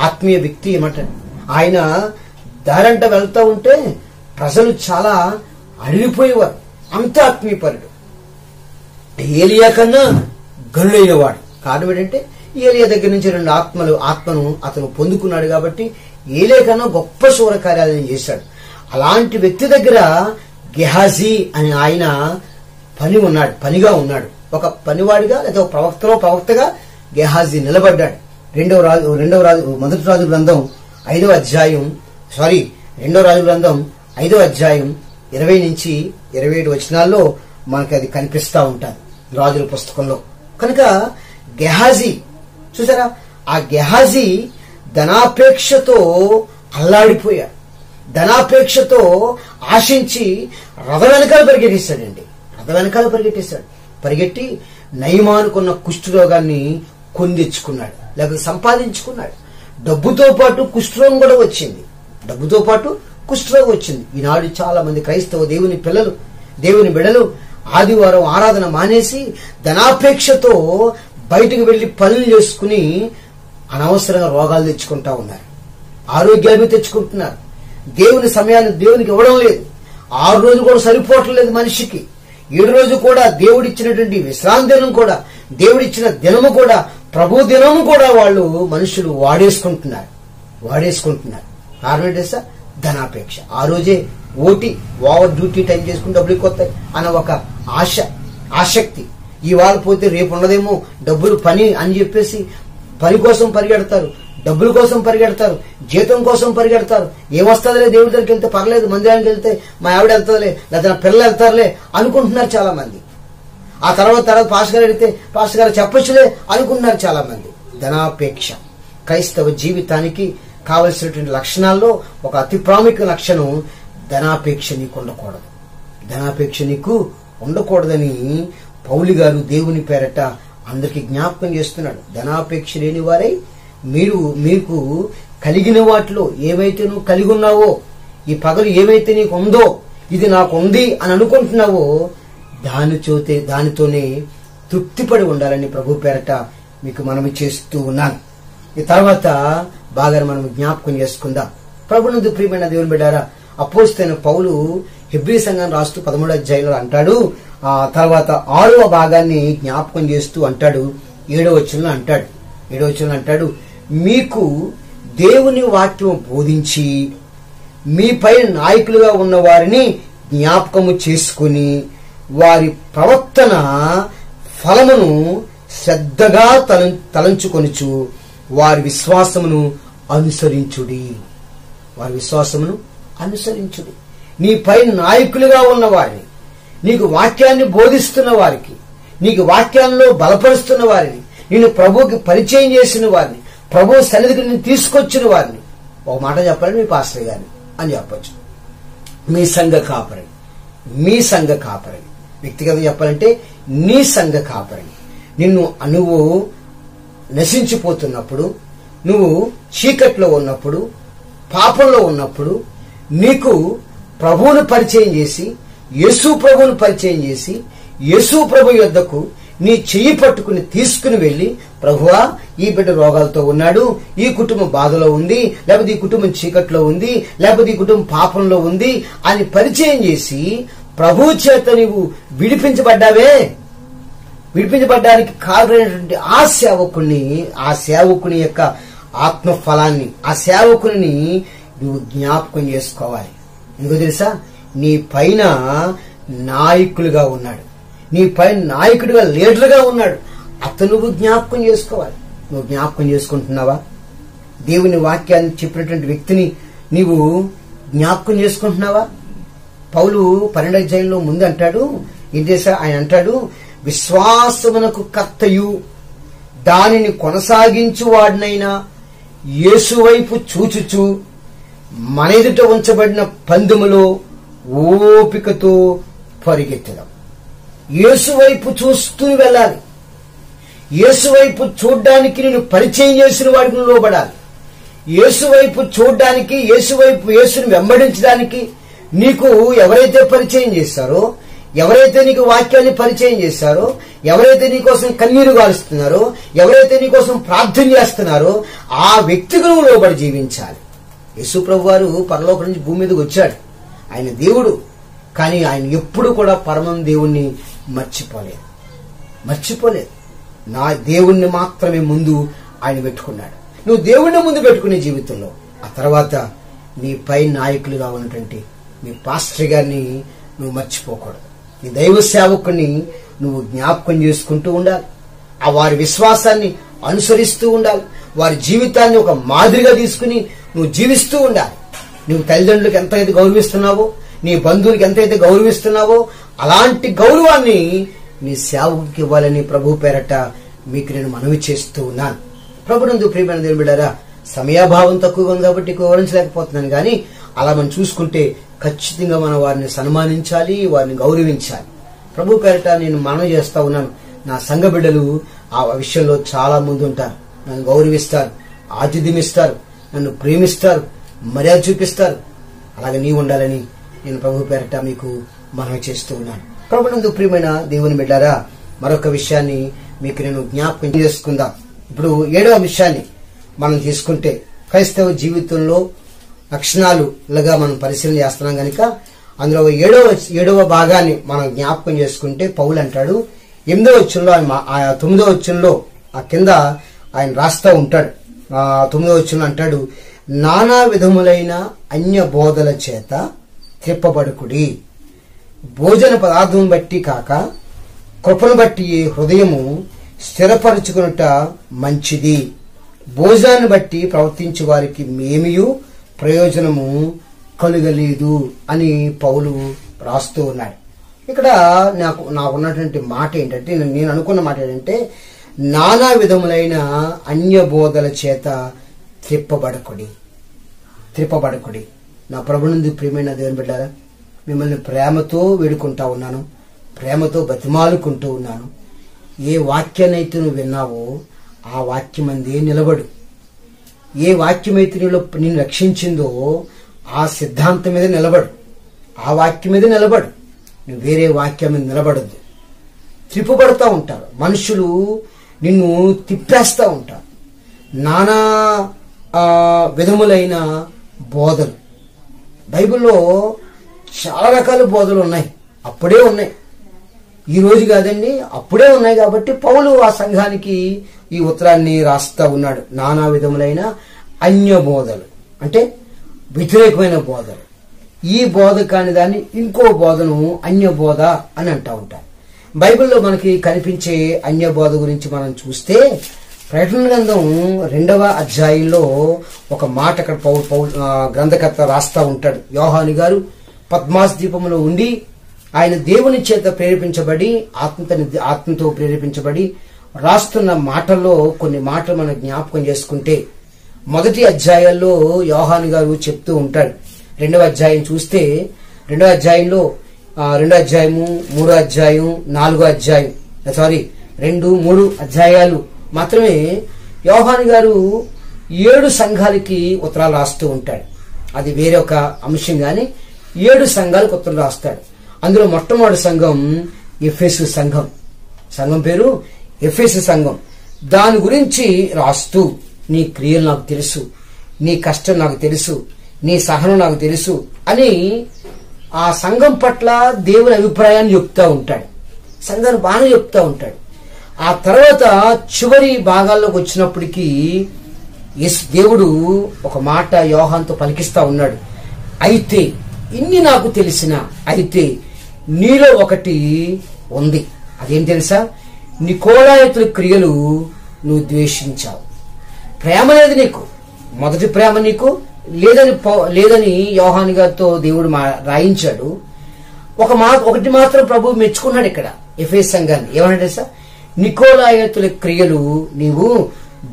ఆత్మీయ వ్యక్తి ఏమంటారు. ఆయన దారంట వెళ్తా ఉంటే ప్రజలు చాలా అడిగిపోయేవారు. అంత ఆత్మీయపరుడు. ఏలియా కన్నా గనుడైన వాడు. కారణం ఏంటంటే ఏలియా దగ్గర నుంచి 2 ఆత్మను అతను పొందుకున్నాడు కాబట్టి ఏలియా కన్నా గొప్ప శూర కార్యాలను చేశాడు. అలాంటి వ్యక్తి దగ్గర గెహాజీ అని ఆయన పనిగా ఉన్నాడు. ఒక పనివాడిగా లేదా ఒక ప్రవక్తగా గెహాజీ నిలబడ్డాడు. మొదటి రాజు గ్రంథం 5వ అధ్యాయం 20 నుంచి 27 వచనాల్లో మనకి అది కనిపిస్తా ఉంటారు రాజుల పుస్తకంలో. కనుక గెహాజీ చూసారా, ఆ గెహాజీ ధనాపేక్షతో అల్లాడిపోయాడు. ధనాపేక్షతో ఆశించి రథ వెనకాల పరిగెట్టేశాడు. పరిగెట్టి నయమానుకున్న కుష్ఠరోగాన్ని కొందెచ్చుకున్నాడు, లేకపోతే సంపాదించుకున్నాడు. డబ్బుతో పాటు కుష్ఠరోగం కూడా వచ్చింది. ఈనాడు చాలా మంది క్రైస్తవ దేవుని పిల్లలు, దేవుని బిడ్డలు ఆదివారం ఆరాధన మానేసి ధనాపేక్షతో బయటకు వెళ్లి పనులు చేసుకుని అనవసరంగా రోగాలు తెచ్చుకుంటా ఉన్నారు. ఆరోగ్యాన్ని తెచ్చుకుంటున్నారు. దేవుని సమయాన్ని దేవునికి ఇవ్వడం లేదు. 6 రోజులు కూడా సరిపోవట్లేదు మనిషికి. 7 రోజు కూడా దేవుడిచ్చినటువంటి విశ్రాంతి దినం కూడా, దేవుడిచ్చిన దినము కూడా, ప్రభు దినము కూడా మనుషులు వాడేసుకుంటున్నారు. కారణం ఏంటి సార్? ధనాపేక్ష. ఆ రోజే ఓవర్ డ్యూటీ టైం చేసుకుని డబ్బులు కొత్తాయి అన్న ఒక ఆసక్తి. ఇవాళ పోతే రేపు ఉండదేమో డబ్బులు పని అని చెప్పేసి పని కోసం పరిగెడతారు, డబ్బుల కోసం పరిగెడతారు, జీతం కోసం పరిగెడతారు. ఏమొస్తుందిలే దేవుడి దగ్గరికి వెళ్తే పర్లేదు, మందిరానికి వెళ్తే మా ఆవిడ వెళ్తారులే, లేదా నా పిల్లలు వెళ్తారులే అనుకుంటున్నారు చాలా మంది. ఆ తర్వాత పాస్టర్ గారు అడిగితే పాస్టర్ గారు చెప్పొచ్చులే అనుకుంటున్నారు చాలా మంది. ధనాపేక్ష క్రైస్తవ జీవితానికి కావలసినటువంటి లక్షణాల్లో ఒక అతి ప్రాముఖ్య లక్షణం ధనాపేక్ష నీకు ఉండకూడదని పౌలు గారు దేవుని పేరట అందరికి జ్ఞాపకం చేస్తున్నాడు. ధనాపేక్ష లేని వారై మీకు కలిగిన వాటిలో ఏవైతే నువ్వు కలిగి ఉన్నావో, ఈ పగలు ఏవైతే నీకు ఉందో, ఇది నాకు ఉంది అని అనుకుంటున్నావో దానితోనే తృప్తిపడి ఉండాలని ప్రభు పేరట మీకు మనవి చేస్తూ ఉన్నాను. ఈ తర్వాత బాగా మనం జ్ఞాపకం చేసుకుందాం. ప్రభునందు ప్రియమైన దేవుని బిడ్డారా, అపోస్తలుడైన పౌలు హెబ్రీ సంఘాన్ని రాస్తూ 13వ అధ్యాయంలో అంటాడు. ఆ తర్వాత 6వ భాగాన్ని జ్ఞాపకం చేస్తూ అంటాడు. 7వ వచనంలో అంటాడు, మీకు దేవుని వాక్యం బోధించి మీపై నాయకులుగా ఉన్న వారిని జ్ఞాపకము చేసుకుని వారి ప్రవర్తన ఫలమును శ్రద్ధగా తలంచుకొనుచు వారి విశ్వాసమును అనుసరించుడి. నీపై నాయకులుగా ఉన్న వారిని, నీకు వాక్యాన్ని బోధిస్తున్న వారికి, నీకు వాక్యాల్లో బలపరుస్తున్న వారిని, నిన్ను ప్రభువుకి పరిచయం చేసిన వారిని, ప్రభు సన్నిధికి నేను తీసుకొచ్చిన వారిని. ఒక మాట చెప్పాలని మీ పాస్టర్ గారిని అని చెప్పొచ్చు. మీ సంఘ కాపరి, మీ సంఘ కాపరి, వ్యక్తిగతంగా చెప్పాలంటే నీ సంఘ కాపరి. నువ్వు నశించిపోతున్నప్పుడు, నువ్వు చీకట్లో ఉన్నప్పుడు, పాపంలో ఉన్నప్పుడు నీకు ప్రభువును పరిచయం చేసి, యేసు ప్రభువును పరిచయం చేసి, యేసు ప్రభు యొద్దకు నీ చెయ్యి పట్టుకుని తీసుకుని వెళ్లి, ప్రభువా ఈ బిడ్డ రోగాలతో ఉన్నాడు, ఈ కుటుంబం బాధలో ఉంది, లేకపోతే ఈ కుటుంబం చీకట్లో ఉంది, లేకపోతే ఈ కుటుంబం పాపంలో ఉంది అని పరిచయం చేసి ప్రభు చేత నీవు విడిపించబడ్డానికి కారణమైనటువంటి ఆ సేవకుని యొక్క ఆత్మఫలాన్ని, ఆ సేవకుని నువ్వు జ్ఞాపకం చేసుకోవాలి. ఎందుకో తెలుసా? నీ పైన నాయకులుగా ఉన్నాడు, నీ పైన నాయకుడిగా, లీడర్గా ఉన్నాడు. అతను నువ్వు జ్ఞాపకం చేసుకోవాలి. నువ్వు జ్ఞాపకం చేసుకుంటున్నావా? దేవుని వాక్యాన్ని చెప్పినటువంటి వ్యక్తిని నీవు జ్ఞాపకం చేసుకుంటున్నావా? పౌలు 12వ అధ్యాయంలో ముందు అంటాడు, ఆయన అంటాడు, విశ్వాసమునకు కర్తయు దానిని కొనసాగించువాడినైనా యేసు వైపు చూచుచు మన ఎదుట ఉంచబడిన పందెములో ఓపికతో పరిగెత్తడం. యేసు వైపు చూస్తూ వెళ్ళాలి. యేసు వైపు చూడ్డానికి నేను పరిచయం చేసిన వాడికి లోబడాలి. యేసు వైపు చూడ్డానికి, యేసుని వెంబడించడానికి నీకు ఎవరైతే పరిచయం చేస్తారో, ఎవరైతే నీకు వాక్యాన్ని పరిచయం చేస్తారో, ఎవరైతే నీకోసం కన్నీరు గారుస్తున్నారో, ఎవరైతే నీకోసం ప్రార్థన చేస్తున్నారో ఆ వ్యక్తికి నువ్వు లోబడి జీవించాలి. యేసు ప్రభు వారు పరలోకం నుంచి భూమి మీదకి వచ్చాడు. ఆయన దేవుడు, కానీ ఆయన ఎప్పుడు కూడా పరమం దేవుణ్ణి మర్చిపోలేదు. నా దేవుణ్ణి మాత్రమే ముందు ఆయన పెట్టుకున్నాడు. నువ్వు దేవుణ్ణి ముందు పెట్టుకునే జీవితంలో ఆ తర్వాత నీ పై నాయకులుగా ఉన్నటువంటి నీ పాస్టర్ గారిని నువ్వు మర్చిపోకూడదు. నీ దైవ సేవకుని నువ్వు జ్ఞాపకం చేసుకుంటూ ఉండాలి. ఆ వారి విశ్వాసాన్ని అనుసరిస్తూ ఉండాలి. వారి జీవితాన్ని ఒక మాదిరిగా తీసుకుని నువ్వు జీవిస్తూ ఉండాలి. నువ్వు తల్లిదండ్రులకు ఎంతైతే గౌరవిస్తున్నావో, నీ బంధువులకు ఎంతైతే గౌరవిస్తున్నావో అలాంటి గౌరవాన్ని నీ సేవకునికి ఇవ్వాలని ప్రభు పేరట మీకు నేను మనవి చేస్తూ ఉన్నాను. ప్రభునందు ప్రియమైన దేవుని బిడ్డలారా, సమయాభావం తక్కువగా ఉంది కాబట్టి వివరించలేకపోతున్నాను. కానీ అలా మనం చూసుకుంటే ఖచ్చితంగా మనం వారిని సన్మానించాలి, వారిని గౌరవించాలి. ప్రభు పేరట నేను మనవి చేస్తా ఉన్నాను. నా సంఘ బిడ్డలు ఆ విషయంలో చాలా ముందు ఉంటారు. నన్ను గౌరవిస్తారు, ఆతిథ్యమిస్తారు, నన్ను ప్రేమిస్తారు, మర్యాద చూపిస్తారు. అలాగే నీవు ఉండాలని నేను ప్రభు పేరట మీకు మనవి చేస్తూ ఉన్నాను. ప్రభునందు ప్రియమైన దేవుని బిడ్డారా, మరొక విషయాన్ని మీకు నేను జ్ఞాపకం చేసుకుందాం. ఇప్పుడు 7వ విషయాన్ని మనం తీసుకుంటే, క్రైస్తవ జీవితంలో లక్షణాలుగా మనం పరిశీలన చేస్తున్నాం కనుక అందులో 7వ భాగాన్ని మనం జ్ఞాపకం చేసుకుంటే పౌలు అంటాడు 8వ వచనంలో, 9వ వచనంలో ఆ కింద ఆయన రాస్తా ఉంటాడు. 9వ వచనంలో అంటాడు, నానా విధములైన అన్య బోధల చేత త్రిప్పబడుకుడి, భోజన పదార్థం బట్టి కాక కృపను బట్టి హృదయము స్థిరపరచుకునుట మంచిది, భోజనాన్ని బట్టి ప్రవర్తించే వారికి మేమియు ప్రయోజనము కలుగలేదు అని పౌలు రాస్తూ ఉన్నాడు. ఇక్కడ నాకున్నటువంటి మాట ఏంటంటే, నేను అనుకున్న మాట ఏంటంటే, నానా విధములైన అన్య బోధల చేత త్రిప్పబడకుడి. నా ప్రభునందు ప్రియమైన దేవుని బిడ్డారా, మిమ్మల్ని ప్రేమతో వేడుకుంటా ఉన్నాను, ప్రేమతో బతిమాలుకుంటూ ఉన్నాను. ఏ వాక్యాన్నైతే నువ్వు విన్నావో ఆ వాక్యం అందే నిలబడు. ఏ వాక్యమైతే నిన్ను రక్షించిందో ఆ సిద్ధాంతం మీద నిలబడు, ఆ వాక్యం మీద నిలబడు. నువ్వు వేరే వాక్యం మీద నిలబడద్దు. త్రిప్పుబడతా ఉంటారు మనుషులు, నిన్ను తిప్పేస్తూ ఉంటారు. నానా విధములైన బోధలు, బైబిల్లో చాలా రకాల బోధలు ఉన్నాయి, అప్పుడే ఉన్నాయి, ఈ రోజు కాదండి, అప్పుడే ఉన్నాయి. కాబట్టి పౌలు ఆ సంఘానికి ఈ ఉత్తరాన్ని రాస్తా ఉన్నాడు. నానా విధములైన అన్య బోధలు అంటే వ్యతిరేకమైన బోధలు. ఈ బోధ కాని దాన్ని ఇంకో బోధను అన్య బోధ అని అంటూ ఉంటారు. బైబిల్లో మనకి కనిపించే అన్య బోధ గురించి మనం చూస్తే, ప్రకటన గ్రంథం 2వ అధ్యాయంలో ఒక మాట అక్కడ గ్రంథకర్త రాస్తా ఉంటాడు. యోహాను గారు పద్మాస్ ద్వీపంలో ఉండి ఆయన దేవుని చేత ప్రేరేపించబడి, ఆత్మతో ప్రేరేపించబడి రాస్తున్న మాటల్లో కొన్ని మాటలు మనం జ్ఞాపకం చేసుకుంటే, మొదటి అధ్యాయాల్లో యోహాను గారు చెప్తూ ఉంటాడు. రెండవ అధ్యాయం చూస్తే, రెండో అధ్యాయంలో 2వ అధ్యాయము 3వ అధ్యాయం 4వ అధ్యాయం 2-3 అధ్యాయాలు మాత్రమే యోహాను గారు 7 సంఘాలకి ఉత్తరాలు రాస్తూ ఉంటాడు. అది వేరే ఒక అంశం గాని 7 సంఘాలకు ఉత్తరం రాస్తాడు. అందులో మొట్టమొదటి సంఘం ఎఫెసు సంఘం. సంఘం పేరు ఎఫెసు సంఘం. దాని గురించి రాస్తూ, నీ క్రియలు నాకు తెలుసు, నీ కష్టం నాకు తెలుసు, నీ సహనం నాకు తెలుసు అని ఆ సంఘం పట్ల దేవుని అభిప్రాయాన్ని చెప్తా ఉంటాడు. సంఘాన్ని బాగా చెప్తా ఉంటాడు. ఆ తర్వాత చివరి భాగాల్లోకి వచ్చినప్పటికీ దేవుడు ఒక మాట యోహానుతో పలికిస్తా ఉన్నాడు. అయితే ఇన్ని నాకు తెలిసిన, అయితే నీలో ఒకటి ఉంది. అదేం తెలుసా? నికోలాయితుల క్రియలు నువ్వు ద్వేషించావు. ప్రేమ లేదు నీకు, మొదటి ప్రేమ నీకు లేదని యోహాను గారితో దేవుడు రాయించాడు. ఒకటి మాత్రం ప్రభు మెచ్చుకున్నాడు ఇక్కడ ఎఫెసు సంఘాన్ని. ఏమన్నాడు సార్? నికోలాయితుల క్రియలు నీవు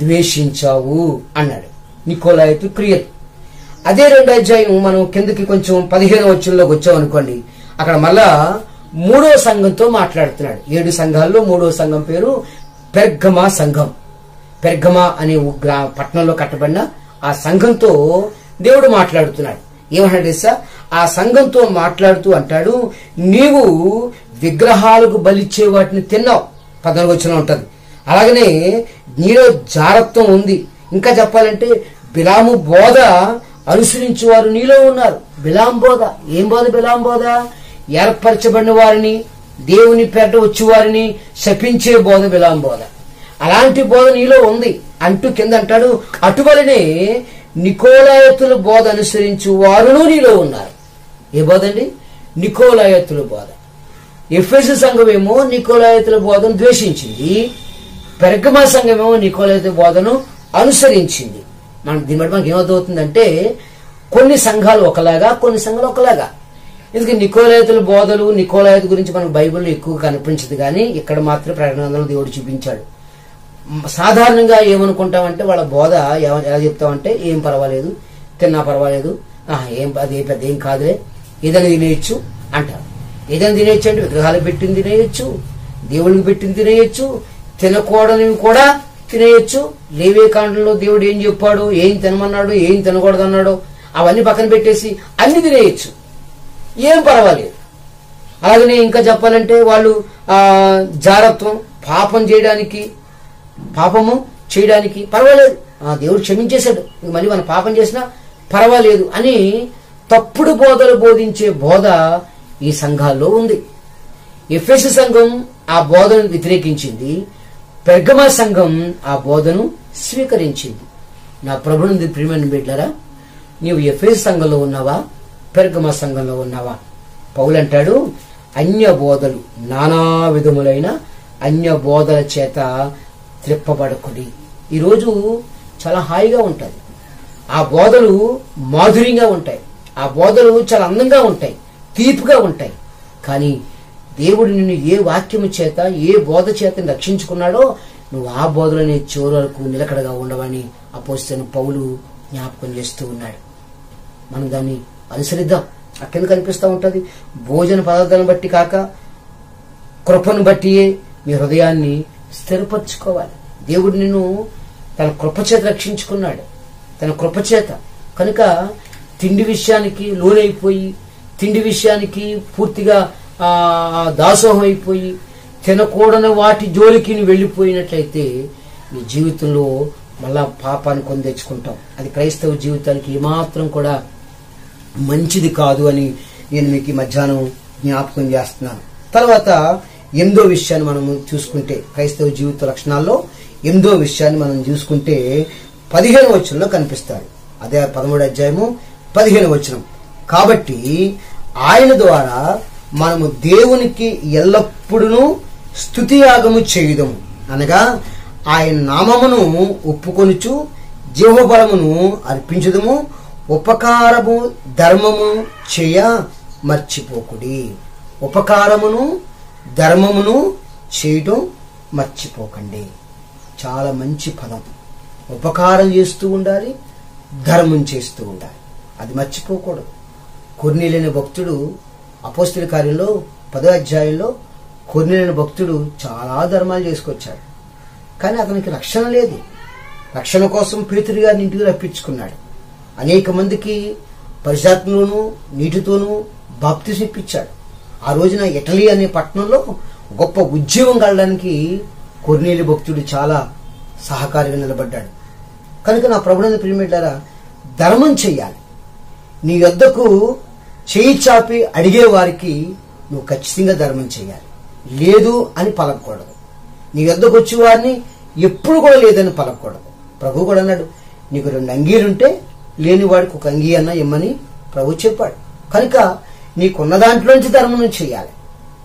ద్వేషించావు అన్నాడు. నికోలాయితుల క్రియలు. అదే 2వ అధ్యాయం మనం కిందకి కొంచెం 15వ వచనంలోకి వచ్చామనుకోండి, అక్కడ మళ్ళా 3వ సంఘంతో మాట్లాడుతున్నాడు. 7 సంఘాల్లో 3వ సంఘం పేరు పెర్గమా సంఘం. పెర్గమా అనే పట్టణంలో కట్టబడిన ఆ సంఘంతో దేవుడు మాట్లాడుతున్నాడు. ఏమన్నాడు సార్? ఆ సంఘంతో మాట్లాడుతూ అంటాడు, నీవు విగ్రహాలకు బలిచ్చే వాటిని తిన్నావు. 14వ వచనం ఉంటది. అలాగనే నీలో జారత్వం ఉంది. ఇంకా చెప్పాలంటే బిలాము బోధ అనుసరించే వారు నీలో ఉన్నారు. బిలాం బోధ. ఏం బోధ? బిలాం బోధ ఏర్పరచబడిన వారిని, దేవుని పేట వచ్చి వారిని శపించే బోధ బిలాం బోధ. అలాంటి బోధ నీలో ఉంది అంటూ కింద అంటాడు, అటువలనే నికోలాయతుల బోధ అనుసరించు వారును నీలో ఉన్నారు. ఏ బోధ అండి? నికోలాయతుల బోధ. ఎఫెసు సంఘమేమో నికోలాయతుల బోధను ద్వేషించింది, పెర్గమా సంఘమేమో నికోలాయతుల బోధను అనుసరించింది. దీన్ని బట్టి మనకి ఏమవుతుందంటే కొన్ని సంఘాలు ఒకలాగా, కొన్ని సంఘాలు ఒకలాగా. ఎందుకంటే నికోలాయతుల బోధలు, నికోలాయతు గురించి మనకు బైబిల్లో ఎక్కువ కనిపించదు, కానీ ఇక్కడ మాత్రం ప్రకటన గ్రంథంలో దేవుడు చూపించాడు. సాధారణంగా ఏమనుకుంటామంటే వాళ్ళ బోధ ఎలా చెప్తామంటే, ఏం పర్వాలేదు, తిన్నా పర్వాలేదు, ఏం కాదులే, ఏదైనా తినేయచ్చు అంటారు. ఏదైనా తినేయచ్చు అంటే విగ్రహాలు పెట్టింది తినేయచ్చు, దేవుడికి పెట్టింది తినేయచ్చు, తినకూడనివి కూడా తినేయచ్చు. లేవే కాండంలో దేవుడు ఏం చెప్పాడు, ఏం తినమన్నాడు, ఏం తినకూడదు అన్నాడో అవన్నీ పక్కన పెట్టేసి అన్ని తినేయచ్చు, ఏం పర్వాలేదు. అలాగనే ఇంకా చెప్పాలంటే వాళ్ళు జారత్వం, పాపము చేయడానికి పర్వాలేదు, దేవుడు క్షమించేశాడు, మళ్ళీ మనం పాపం చేసినా పర్వాలేదు అని తప్పుడు బోధలు బోధించే బోధ ఈ సంఘాల్లో ఉంది. ఎఫెసు సంఘం ఆ బోధను వ్యతిరేకించింది, పెర్గమా సంఘం ఆ బోధను స్వీకరించింది. నా ప్రభువుని ప్రియమైన బిడ్డలారా, నీవు ఎఫెసు సంఘంలో ఉన్నావా, పెర్గమా సంఘంలో ఉన్నావా? పౌలు అంటాడు, అన్య బోధలు, నానా విధములైన అన్య బోధల చేత త్రిప్పబడకుడి. ఈరోజు చాలా హాయిగా ఉంటుంది, ఆ బోధలు మాధుర్యంగా ఉంటాయి, ఆ బోధలు చాలా అందంగా ఉంటాయి, తీపిగా ఉంటాయి. కానీ దేవుడు నిన్ను ఏ వాక్యము చేత, ఏ బోధ చేత రక్షించుకున్నాడో నువ్వు ఆ బోధలోనే చివరి వరకు నిలకడగా ఉండవని అపోస్తలుడైన పౌలు జ్ఞాపకం చేస్తూ ఉన్నాడు. మనం దాన్ని అనుసరిద్దాం. అక్కడ కనిపిస్తూ ఉంటుంది, భోజన పదార్థాలను బట్టి కాక కృపను బట్టి మీ హృదయాన్ని స్థిరపరచుకోవాలి. దేవుడు నిన్ను తన కృపచేత రక్షించుకున్నాడు, తన కృపచేత. కనుక తిండి విషయానికి లోనైపోయి, తిండి విషయానికి పూర్తిగా దాసోహం అయిపోయి, తినకూడని వాటి జోలికి నువ్వు వెళ్ళిపోయినట్లయితే నీ జీవితంలో మళ్ళా పాపాన్ని కొని తెచ్చుకుంటాం. అది క్రైస్తవ జీవితానికి ఏమాత్రం కూడా మంచిది కాదు అని నేను మీకు ఈ మధ్యాహ్నం జ్ఞాపకం చేస్తున్నాను. తర్వాత 8వ విషయాన్ని మనం చూసుకుంటే, క్రైస్తవ జీవిత లక్షణాల్లో 8వ విషయాన్ని మనం చూసుకుంటే 15వ వచనంలో కనిపిస్తాడు. అదే 13వ అధ్యాయము 15వ వచనం. కాబట్టి ఆయన ద్వారా మనము దేవునికి ఎల్లప్పుడూ స్తుతియాగము చేయుదము, అనగా ఆయన నామమును ఒప్పుకొనుచు జీవబలమును అర్పించుదము, ఉపకారము ధర్మము చేయ మర్చిపోకుడి. ఉపకారమును ధర్మమును చేయటం మర్చిపోకండి. చాలా మంచి పదం. ఉపకారం చేస్తూ ఉండాలి, ధర్మం చేస్తూ ఉండాలి. అది మర్చిపోకూడదు. కొర్నేలియను భక్తుడు అపోస్తలుల కార్యంలో 10వ అధ్యాయంలో కొర్నేలియను భక్తుడు చాలా ధర్మాలు చేసుకొచ్చాడు. కానీ అతనికి రక్షణ లేదు. రక్షణ కోసం పేతురు గారిని ఇంటికి రప్పించుకున్నాడు. అనేక మందికి పరిశుద్ధాత్మలోనూ నీటితోనూ బాప్తిసం ఇప్పించాడు. ఆ రోజున ఇటలీ అనే పట్టణంలో గొప్ప ఉద్యోగం కలడానికి కొర్నేలి భక్తుడు చాలా సహకారిగా నిలబడ్డాడు. కనుక నా ప్రభునందు ప్రియమిట్లారా, ధర్మం చెయ్యాలి. నీ యొద్దకు చేయి చాపి అడిగే వారికి నువ్వు ఖచ్చితంగా ధర్మం చేయాలి. లేదు అని పలకూడదు. నీ యొద్దకు వచ్చే వారిని ఎప్పుడు కూడా లేదని పలకూడదు. ప్రభు కూడా అన్నాడు, నీకు 2 అంగీలుంటే లేని వాడికి 1 అంగీ అన్న ఇమ్మని ప్రభు చెప్పాడు. కనుక నీకున్న దాంట్లోంచి ధర్మం చేయాలి.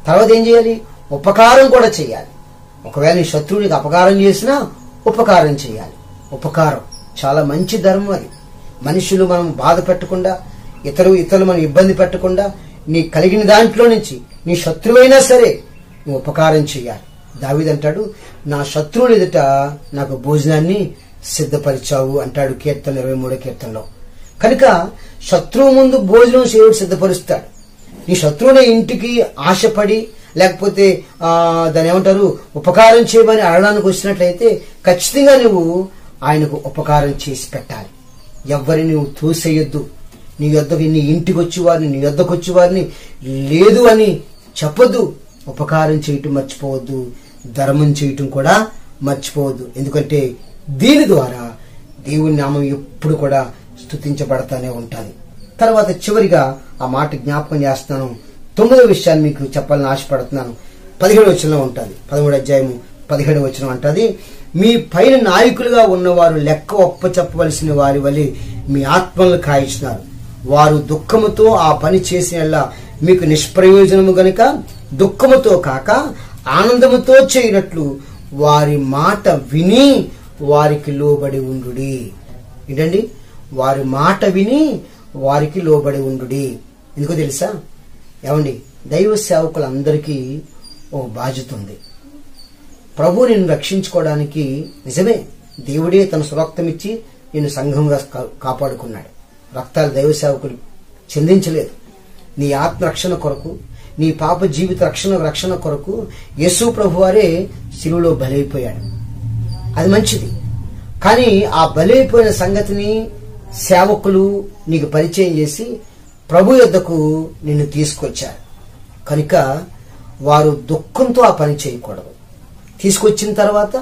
తర్వాత ఏం చేయాలి? ఉపకారం కూడా చేయాలి. ఒకవేళ నీ శత్రువునికి అపకారం చేసినా ఉపకారం చేయాలి. ఉపకారం చాలా మంచి ధర్మం. అది మనుషులు మనం బాధ పెట్టకుండా, ఇతరులు మనం ఇబ్బంది పెట్టకుండా, నీ కలిగిన దాంట్లో నుంచి నీ శత్రువైనా సరే నువ్వు ఉపకారం చేయాలి. దావీదు అంటాడు, నా శత్రువులు ఎదుట నాకు భోజనాన్ని సిద్ధపరిచావు అంటాడు కీర్తన 23వ కీర్తనలో. కనుక శత్రువు ముందు భోజనం దేవుడు సిద్ధపరుస్తాడు. నీ శత్రువుని ఇంటికి ఆశపడి లేకపోతే దాని ఏమంటారు ఉపకారం చేయమని అడగడానికి వచ్చినట్లయితే ఖచ్చితంగా నువ్వు ఆయనకు ఉపకారం చేసి పెట్టాలి. ఎవరిని నువ్వు తోసేయొద్దు. నీ ఇంటికి వచ్చేవారిని, నీ యొద్దకు వచ్చేవారిని లేదు అని చెప్పొద్దు. ఉపకారం చేయటం మర్చిపోవద్దు, ధర్మం చేయటం కూడా మర్చిపోవద్దు. ఎందుకంటే దీని ద్వారా దేవుని నామం ఎప్పుడు కూడా స్తుతించబడతానే ఉంటుంది. తర్వాత చివరిగా ఆ మాట జ్ఞాపకం చేస్తున్నాను. 9వ విషయాన్ని మీకు చెప్పాలని ఆశపడుతున్నాను. 17వ వచనంలో ఉంటుంది. 13వ అధ్యాయం 17వ వచనం అంటది, మీ పైన నాయకులుగా ఉన్నవారు లెక్క ఒప్పచెప్పవలసిన వారి వలె మీ ఆత్మలను కాయిస్తున్నారు. వారు దుఃఖముతో ఆ పని చేసిన మీకు నిష్ప్రయోజనము గనుక దుఃఖముతో కాక ఆనందముతో చేయనట్లు వారి మాట విని వారికి లోబడి ఉండుడి. ఏంటండి? వారి మాట విని వారికి లోబడి ఉండుడి. ఎందుకో తెలుసా? ఏమండి, దైవ సేవకులందరికీ ఓ బాధ్యత ఉంది. ప్రభు నిన్ను రక్షించుకోవడానికి నిజమే దేవుడే తన స్వరక్తం ఇచ్చి నిన్ను సంఘంగా కాపాడుకున్నాడు. రక్తాలు దైవ సేవకులు చెందించలేదు. నీ ఆత్మ రక్షణ కొరకు, నీ పాప జీవిత రక్షణ కొరకు యేసు ప్రభు వారే శిలువలో బలైపోయాడు. అది మంచిది. కానీ ఆ బలైపోయిన సంగతిని సేవకులు నీకు పరిచయం చేసి ప్రభు యొద్దకు నిన్ను తీసుకొచ్చారు. కనుక వారు దుఃఖంతో ఆ పని చేయకూడదు. తీసుకొచ్చిన తర్వాత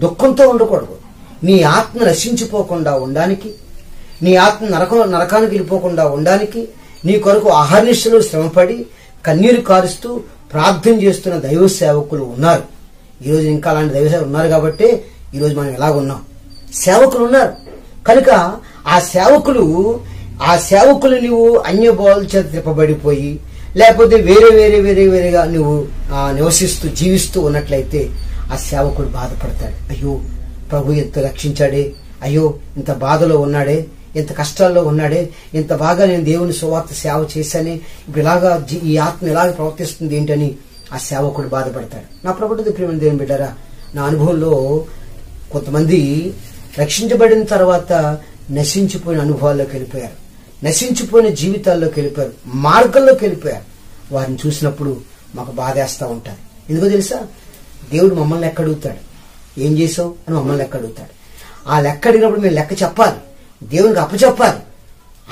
దుఃఖంతో ఉండకూడదు. నీ ఆత్మ నశించిపోకుండా ఉండడానికి, నీ ఆత్మ నరకానికి వెళ్ళిపోకుండా ఉండడానికి నీ కొరకు అహర్నిశలు శ్రమపడి కన్నీరు కారుస్తూ ప్రార్థన చేస్తున్న దైవ సేవకులు ఉన్నారు. ఈరోజు ఇంకా అలాంటి దైవ సేవకులు ఉన్నారు కాబట్టి ఈరోజు మనం ఎలాగున్నాం. సేవకులు ఉన్నారు. కనుక ఆ సేవకులు నువ్వు అన్య బోధల చేత తిప్పబడిపోయి లేకపోతే వేరేగా నువ్వు నివసిస్తూ జీవిస్తూ ఉన్నట్లయితే ఆ సేవకుడు బాధపడతాడు. అయ్యో, ప్రభు ఎంత రక్షించాడే, అయ్యో ఇంత బాధలో ఉన్నాడే, ఇంత కష్టాల్లో ఉన్నాడే, ఇంత బాగా నేను దేవుని సువార్త సేవ చేశానే, ఇప్పుడు ఇలాగా ఈ ఆత్మ ఇలాగ ప్రవర్తిస్తుంది ఏంటని ఆ సేవకుడు బాధపడతాడు. నా ప్రభుత్వ ప్రియమైన దేవుని బిడ్డారా, నా అనుభవంలో కొంతమంది రక్షించబడిన తర్వాత నశించిపోయిన అనుభవాల్లోకి వెళ్ళిపోయారు, నశించిపోయిన జీవితాల్లోకి వెళ్ళిపోయారు, మార్గంలోకి వెళ్ళిపోయారు. వారిని చూసినప్పుడు మాకు బాధేస్తూ ఉంటుంది. ఎందుకో తెలుసా? దేవుడు మమ్మల్ని లెక్క అడుగుతాడు. ఏం చేసావు అని మమ్మల్ని లెక్క అడుగుతాడు. ఆ లెక్క అడిగినప్పుడు మేము లెక్క చెప్పాలి, దేవునికి అప్పచెప్పాలి.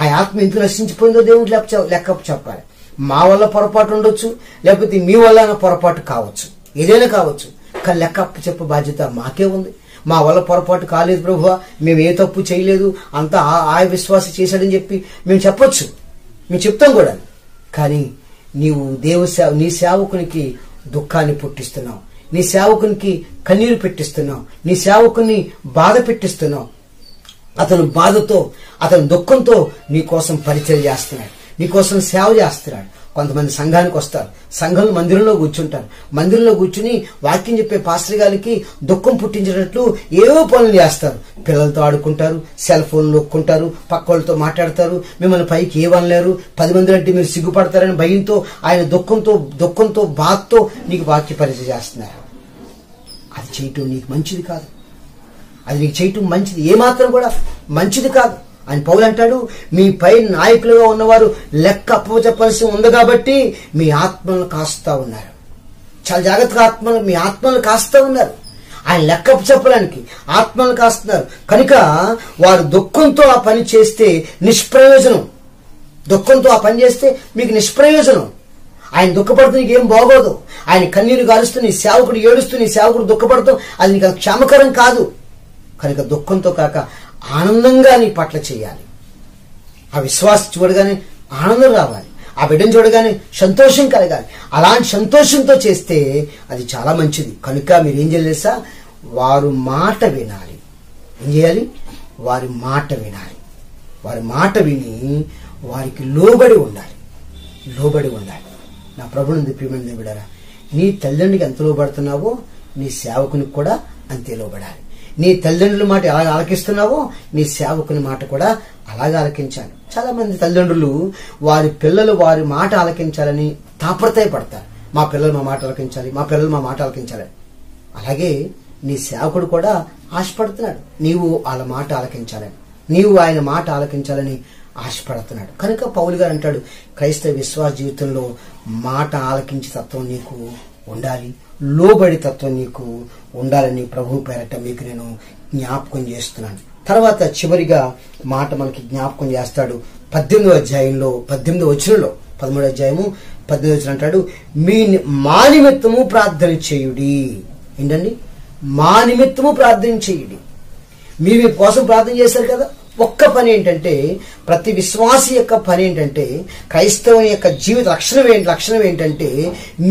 ఆ ఆత్మ ఎందుకు నశించిపోయిందో దేవునికి లెక్క చెప్పాలి. మా వల్ల పొరపాటు ఉండొచ్చు, లేకపోతే మీ వల్ల పొరపాటు కావచ్చు, ఏదైనా కావచ్చు. కానీ లెక్క అప్పచెప్పే బాధ్యత మాకే ఉంది. మా వల్ల పొరపాటు కాలేదు ప్రభువా, మేము ఏ తప్పు చేయలేదు, అంతా ఆ విశ్వాసం చేశాడని చెప్పి మేము చెప్పొచ్చు, మేము చెప్తాం కూడా. కానీ నీవు నీ సేవకునికి దుఃఖాన్ని పుట్టిస్తున్నావు, నీ సేవకునికి కన్నీరు పెట్టిస్తున్నావు, నీ సేవకుని బాధ పెట్టిస్తున్నావు. అతను బాధతో, అతను దుఃఖంతో నీ కోసం పరిచయం చేస్తున్నాడు, నీ కోసం సేవ చేస్తున్నాడు. కొంతమంది సంఘానికి వస్తారు, సంఘంలో మందిరంలో కూర్చుంటారు, మందిరంలో కూర్చుని వాక్యం చెప్పే పాస్టర్ గారికి దుఃఖం పుట్టించినట్లు ఏవో పనులు చేస్తారు. పిల్లలతో ఆడుకుంటారు, సెల్ ఫోన్ నొక్కుంటారు, పక్క వాళ్ళతో మాట్లాడతారు, మిమ్మల్ని పైకి ఏమనలేరు, 10 మంది అంటే మీరు సిగ్గుపడతారని భయంతో ఆయన దుఃఖంతో బాధతో నీకు వాక్య పరిచయం చేస్తున్నారు. అది చేయటం నీకు మంచిది కాదు. అది నీకు చేయటం మంచిది ఏమాత్రం కూడా మంచిది కాదు అని పౌలు అంటాడు. మీ పై నాయకులుగా ఉన్నవారు లెక్క అప్పచెప్పాల్సి ఉంది కాబట్టి మీ ఆత్మలను కాస్తా ఉన్నారు. చాలా జాగ్రత్తగా మీ ఆత్మలను కాస్తా ఉన్నారు. ఆయన లెక్క చెప్పడానికి ఆత్మలను కాస్తున్నారు కనుక వారు దుఃఖంతో ఆ పని చేస్తే నిష్ప్రయోజనం. దుఃఖంతో ఆ పని చేస్తే మీకు నిష్ప్రయోజనం. ఆయన దుఃఖపడుతూ నీకు ఏం బాగోదు. ఆయన కన్నీరు గారుస్తూ నీ సేవకుడు ఏడుస్తూ నీ సేవకుడు దుఃఖపడుతూ అది నీకు క్షేమకరం కాదు. కనుక దుఃఖంతో కాక ఆనందంగా నీ పట్ల చేయాలి. ఆ విశ్వాసం చూడగానే ఆనందం రావాలి. ఆ బిడ్డను చూడగానే సంతోషం కలగాలి. అలాంటి సంతోషంతో చేస్తే అది చాలా మంచిది. కనుక మీరు ఏం చేయాలి? వారు మాట వినాలి. ఏం చేయాలి? వారి మాట వినాలి. వారి మాట విని వారికి లోబడి ఉండాలి. లోబడి ఉండాలి. నా ప్రభువునందు ప్రియమైన బిడ్డలారా, నీ తల్లిదండ్రులకు ఎంత లోబడుతున్నావో నీ సేవకునికి కూడా అంతే లోబడాలి. నీ తల్లిదండ్రుల మాట ఎలాగ ఆలకిస్తున్నావో నీ సేవకుని మాట కూడా అలాగే ఆలకించాలి. చాలా మంది తల్లిదండ్రులు వారి పిల్లలు వారి మాట ఆలకించాలని తాపత్రయపడతారు. మా పిల్లలు మా మాట ఆలకించాలి, మా పిల్లలు మా మాట ఆలకించాలి. అలాగే నీ సేవకుడు కూడా ఆశపడుతున్నాడు నీవు వాళ్ళ మాట ఆలకించాలని, నీవు ఆయన మాట ఆలకించాలని ఆశపడుతున్నాడు. కనుక పౌలు గారు అంటాడు, క్రైస్తవ విశ్వాస జీవితంలో మాట ఆలకించే తత్వం నీకు ఉండాలి, లోబడి తత్వం నీకు ఉండాలని ప్రభు పేరట మీకు నేను జ్ఞాపకం చేస్తున్నాను. తర్వాత చివరిగా మాట మనకి జ్ఞాపకం చేస్తాడు 18వ అధ్యాయంలో 18వ వచనంలో 13వ అధ్యాయము 18వ వచనం అంటాడు, మా నిమిత్తము ప్రార్థన చేయుడి. ఏంటండి? మా నిమిత్తము ప్రార్థన చేయుడి. మీరు కోసం ప్రార్థన చేశారు కదా. ఒక్క పని ఏంటంటే, ప్రతి విశ్వాసి యొక్క పని ఏంటంటే, క్రైస్తవుని యొక్క జీవిత లక్షణం ఏంటంటే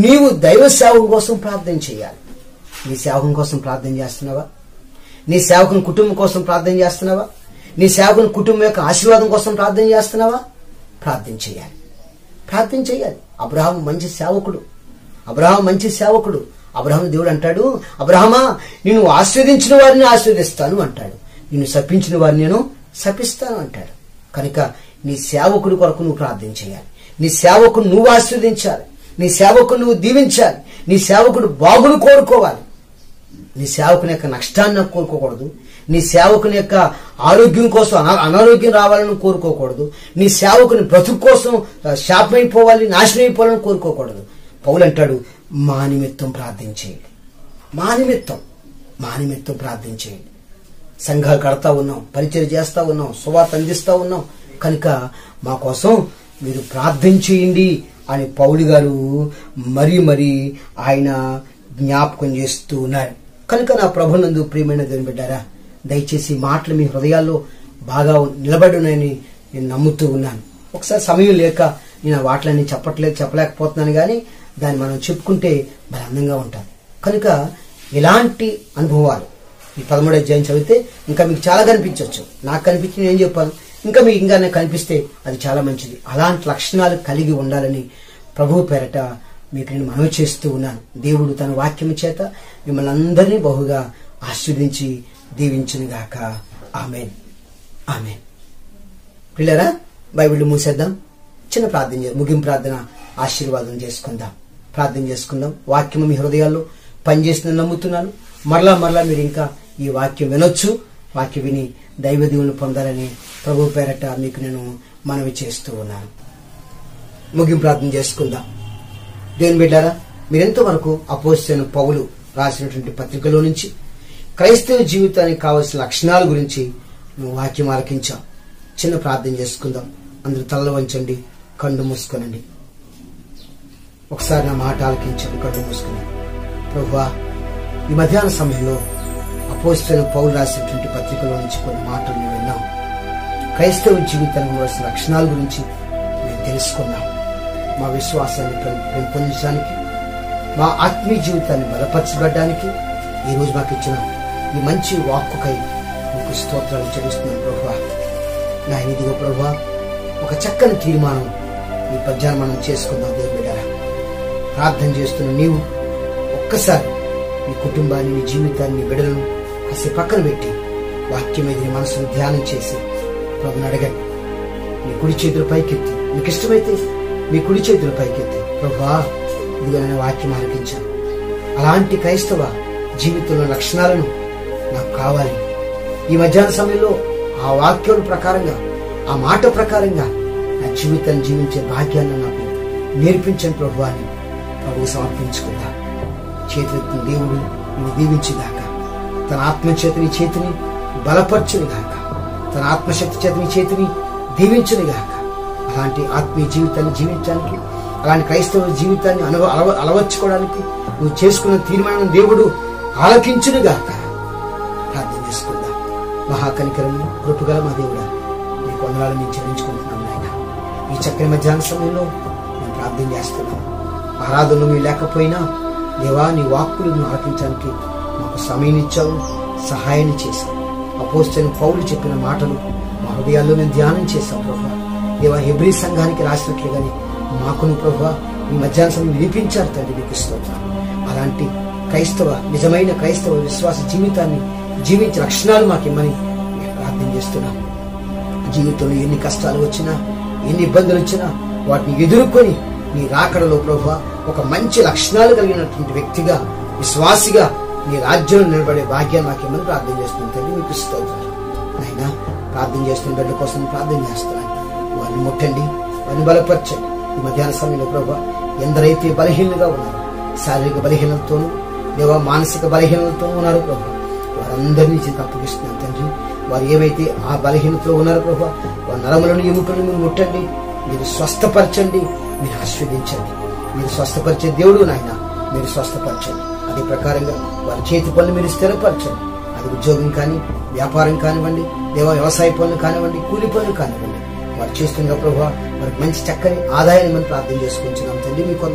నీవు దైవ సేవకుని కోసం ప్రార్థన చేయాలి. నీ సేవకుని కోసం ప్రార్థన చేస్తున్నావా? నీ సేవకుని కుటుంబం కోసం ప్రార్థన చేస్తున్నావా? నీ సేవకుని కుటుంబం యొక్క ఆశీర్వాదం కోసం ప్రార్థన చేస్తున్నావా? ప్రార్థన చేయాలి. ప్రార్థన చేయాలి. అబ్రహాము మంచి సేవకుడు. అబ్రహాము దేవుడు అంటాడు, అబ్రహామా నిన్ను ఆశీర్వదించిన వారిని ఆశీర్వదిస్తాను అంటాడు, నిన్ను శపించిన వారిని నేను శపిస్తాను అంటాడు. కనుక నీ సేవకుడి కొరకు నువ్వు ప్రార్థన చేయాలి. నీ సేవకుడు నువ్వు ఆశీర్వదించాలి. నీ సేవకుడు నువ్వు దీవించాలి. నీ సేవకుడు బాగును కోరుకోవాలి. నీ సేవకుని యొక్క నష్టాన్ని కోరుకోకూడదు. నీ సేవకుని యొక్క ఆరోగ్యం కోసం అనారోగ్యం రావాలని కోరుకోకూడదు. నీ సేవకుని బ్రతుకు కోసం శాపమైపోవాలి, నాశనం అయిపోవాలని కోరుకోకూడదు. పౌలు అంటాడు, మా నిమిత్తం ప్రార్థన చేయండి. మా నిమిత్తం ప్రార్థన చేయండి. సంఘాలు కడతా ఉన్నాం, పరిచయం చేస్తా ఉన్నాం, సువార్త అందిస్తా ఉన్నాం. కనుక మా కోసం మీరు ప్రార్థన చేయండి అని పౌలు గారు మరీ ఆయన జ్ఞాపకం చేస్తూ ఉన్నారు. కనుక నా ప్రభునందు ప్రియమైన దేవుని బిడ్డారా, దయచేసి మాటలు మీ హృదయాల్లో బాగా నిలబడి ఉన్నాయని నేను నమ్ముతూ ఉన్నాను. ఒకసారి సమయం లేక నేను ఆ వాటిలన్నీ చెప్పలేకపోతున్నాను, కానీ దాన్ని మనం చెప్పుకుంటే మరి అందంగా ఉంటాం. కనుక ఇలాంటి అనుభవాలు ఈ 13వ అధ్యాయం చదివితే ఇంకా మీకు చాలా కనిపించవచ్చు. నాకు కనిపించి నేను చెప్పాను, ఇంకా మీకు ఇంకా కనిపిస్తే అది చాలా మంచిది. అలాంటి లక్షణాలు కలిగి ఉండాలని ప్రభువు పేరట మీకు నేను మనవి చేస్తూ ఉన్నాను. దేవుడు తన వాక్యం చేత మిమ్మల్ని అందరినీ బహుగా ఆశీర్వదించి దీవించునుగాక. ఆమేన్, ఆమేన్. పిల్లరా, బైబిల్ మూసేద్దాం. చిన్న ప్రార్థన, ముగింపు ప్రార్థన, ఆశీర్వాదం చేసుకుందాం. ప్రార్థన చేసుకుందాం. వాక్యము మీ హృదయాల్లో పనిచేస్తుందని నమ్ముతున్నాను. మరలా మీరు ఇంకా ఈ వాక్యం వినొచ్చు. వాక్యం విని దైవ దీవెనలు పొందాలని ప్రభు పేరట మీకు నేను మనవి చేస్తూ ఉన్నాను. ముగింపు ప్రార్థన చేసుకుందాం. దేవుని బిడ్డారా, మీరెంతో వరకు అపోస్తలుడైన పౌలు రాసినటువంటి పత్రికలో నుంచి క్రైస్తవ జీవితానికి కావలసిన లక్షణాల గురించి నువ్వు వాక్యం ఆలకించాం. చిన్న ప్రార్థన చేసుకుందాం. అందరూ తలలు వంచండి, కళ్ళు మూసుకోనండి. ఒకసారి నా మాట ఆలకించండి, కళ్ళు మూసుకుని. ప్రభువా, ఈ మధ్యాహ్న సమయంలో అపోస్తలుడైన పౌలు రాసినటువంటి పత్రికలో నుంచి కొన్ని మాటలు మేము విన్నాం. క్రైస్తవ జీవితానికి కావలసిన లక్షణాల గురించి మేము తెలుసుకున్నాం. మా విశ్వాసాన్ని పెంపొందించడానికి, మా ఆత్మీయ జీవితాన్ని బలపరచబడడానికి ఈరోజు మాకు ఇచ్చిన ఈ మంచి వాక్కుకై మీకు స్తోత్రాలు చెల్లిస్తున్నాను ప్రభువా. నా ఇదిగో ప్రభువా, ఒక చక్కని తీర్మానం ఈ పద్యాన్ని మనం చేసుకుందాం. దేవుని బిడ్డలారా, ప్రార్థన చేస్తున్న నీవు ఒక్కసారి నీ కుటుంబాన్ని, నీ జీవితాన్ని, నీ బిడ్డలను కాసి పక్కన పెట్టి వాక్యం మీద నీ మనసును ధ్యానం చేసి ప్రభుని అడగండి. మీ కుడి చేతుల పైకెత్తి, మీకు ఇష్టమైతే మీ కుడి చేతుల పైకెత్తి, ప్రభువా ఇదిగో నేను వాక్యం ఆలకించాను. అలాంటి క్రైస్తవ జీవితంలో లక్షణాలను నాకు కావాలి. ఈ మధ్యాహ్న సమయంలో ఆ వాక్యం ప్రకారంగా, ఆ మాట ప్రకారంగా నా జీవితాన్ని జీవించే భాగ్యాన్ని నాకు నేర్పించండి ప్రభు అని ప్రభువు సమర్పించుకుందా. చేతులెత్తిన దేవుడు నువ్వు దీవించుగాక. తన ఆత్మచేత నీ చేతిని బలపరచునిగాక. తన ఆత్మశక్తి చేత నీ చేతిని దీవించునిగాక. అలాంటి ఆత్మీయ జీవితాన్ని జీవించడానికి, అలాంటి క్రైస్తవ జీవితాన్ని అలవర్చుకోవడానికి నువ్వు చేసుకున్న తీర్మానం దేవుడు ఆలకించునుగాక. ప్రార్థన చేసుకుందాం. మహాకనికరము కృపగల మా దేవుడా, నీకు వందనాలు నేను చెల్లించుకుంటున్నాను నాయన. ఈ చక్కని మధ్యాహ్న సమయంలో నేను ప్రార్థన చేస్తున్నాను. ఆరాధనలు మీరు లేకపోయినా దేవా, నీ వాక్కులు నువ్వు ఆలకించడానికి మాకు సమయం ఇచ్చావు, సహాయాన్ని చేశావు. అపోస్తలుడైన పౌలు చెప్పిన మాటలు మా హృదయాల్లో మేము ధ్యానం చేశాం ప్రభా. దేవా, హెబ్రీ సంఘానికి రాసినట్లుగానే మాకును ప్రభా ఈ మధ్యాహ్న సమయం వినిపించారు తండ్రి. మీకు స్తోత్రం. అలాంటి నిజమైన క్రైస్తవ విశ్వాస జీవితాన్ని జీవించే లక్షణాలు మాకిమ్మని మేము ప్రార్థన చేస్తున్నాం. జీవితంలో ఎన్ని కష్టాలు వచ్చినా, ఎన్ని ఇబ్బందులు వచ్చినా వాటిని ఎదుర్కొని నీ రాకడలో ప్రభువా ఒక మంచి లక్షణాలు కలిగినటువంటి వ్యక్తిగా, విశ్వాసిగా నీ రాజ్యంలో నిలబడే భాగ్యాన్ని మాకేమని ప్రార్థన చేస్తున్నాం తండ్రి. మీకు స్తోత్రం. నాయనా, ప్రార్థన చేస్తున్న బిడ్డల కోసం ప్రార్థన చేస్తున్నాను. వారిని ముట్టండి, వారిని బలపరచండి. ఈ మధ్యాహ్న సమయంలో ప్రభువా ఎందరైతే బలహీనంగా ఉన్నారు, శారీరక బలహీనతతోనూ దేవా మానసిక బలహీనతతో ఉన్నారు ప్రభు, వారందరినీ అప్పగిస్తున్నాను తండ్రి. వారు ఏవైతే ఆ బలహీనతలో ఉన్నారో ప్రభు, వారి నరములను ఎముకలను మీరు ముట్టండి, మీరు స్వస్థపరచండి, మీరు ఆశీర్వదించండి. మీరు స్వస్థపరిచే దేవుడు నాయన, మీరు స్వస్థపరచండి. అదే ప్రకారంగా వారి చేతి పనులు మీరు స్థిరపరచండి. అది ఉద్యోగం కానీ, వ్యాపారం కానివ్వండి, దేవా వ్యవసాయ పనులు కానివ్వండి, కూలి పనులు కానివ్వండి, వారు చేస్తున్న ప్రభు వారికి మంచి చక్కని ఆదాయాన్ని మనం ప్రార్థన చేసుకుంటున్నాం తండ్రి. మీకు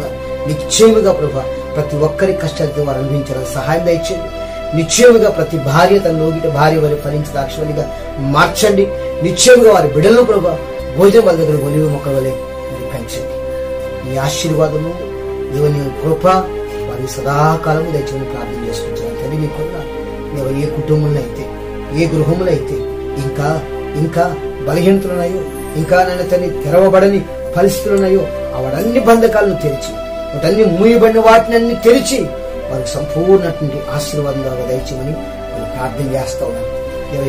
నిశ్చయముగా ప్రభు ప్రతి ఒక్కరి కష్టాలతో వారు అనుభవించడానికి సహాయం దయచేయండి. నిశ్చయముగా ప్రతి భార్య తన లోగిట భార్య వారి ఫలించి దాక్షణిగా మార్చండి. నిశ్చయముగా వారి బిడ్డలను ప్రభు భోజనం వాళ్ళ దగ్గర ఒలివ మొక్కల వలె మీరు పెంచండి. మీ ఆశీర్వాదము, దేవుని కృప వారి సదాకాలము దయచేయని ప్రార్థన చేసుకుంటున్నాను తండ్రి. మీకున్న ఏ కుటుంబంలో అయితే, ఏ గృహంలో అయితే ఇంకా బలహీనతలున్నాయో, ఇంకా నన్ను తల్లి తెరవబడని పరిస్థితులున్నాయో వాటన్ని బంధకాలను తెరిచి, వాటన్ని మూయబడిన వాటిని అన్ని తెరిచి వారికి సంపూర్ణటువంటి ఆశీర్వాదంగా దయచేయమని నేను ప్రార్థన చేస్తా ఉన్నాను.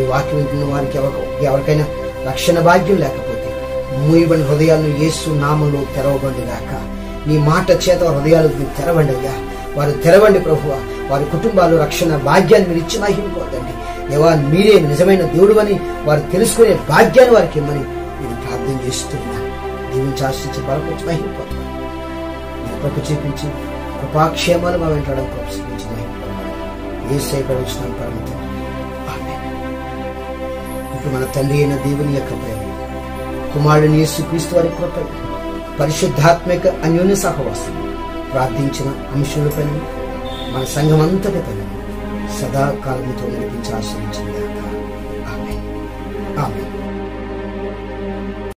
ఈ వాక్యం వింటున్న వారికి ఎవరికైనా రక్షణ భాగ్యం లేకపోతే మూయబడిన హృదయాలను యేసు నామంలో తెరవబండి గాక. నీ మాట చేత హృదయాలకు తెరవండి అయ్యా. వారు తెరవండి ప్రభువా. వారి కుటుంబాలు రక్షణ భాగ్యాన్ని మీరు ఇచ్చి మహిమపోతండి. దేవా, మీరే నిజమైన దేవుడు అని వారు తెలుసుకునే భాగ్యాన్ని వారికి ఇమ్మని నేను ప్రార్థన చేస్తున్నాను. దీవించి ఆశించి బలపరిచి మహిమపోతాను. కృప చూపించి కృపాక్షేమాలు మా వెంటాడడం ప్రోత్సహించి మహిమపోతాను. యేసయ్య వచ్చిన పరమ తండ్రి, ఆమేన్. ఇప్పుడు మన తండ్రి అయిన దేవుని యొక్క ప్రేమ, కుమారుని యేసుక్రీస్తు వారి కృప, పరిశుద్ధాత్మిక అన్యోన్య సహవాసం ప్రార్థించిన అంశములపైన మన సంఘం అంతటిపైన సదాకాలంతో నడిపించి ఆశ్రయించింది.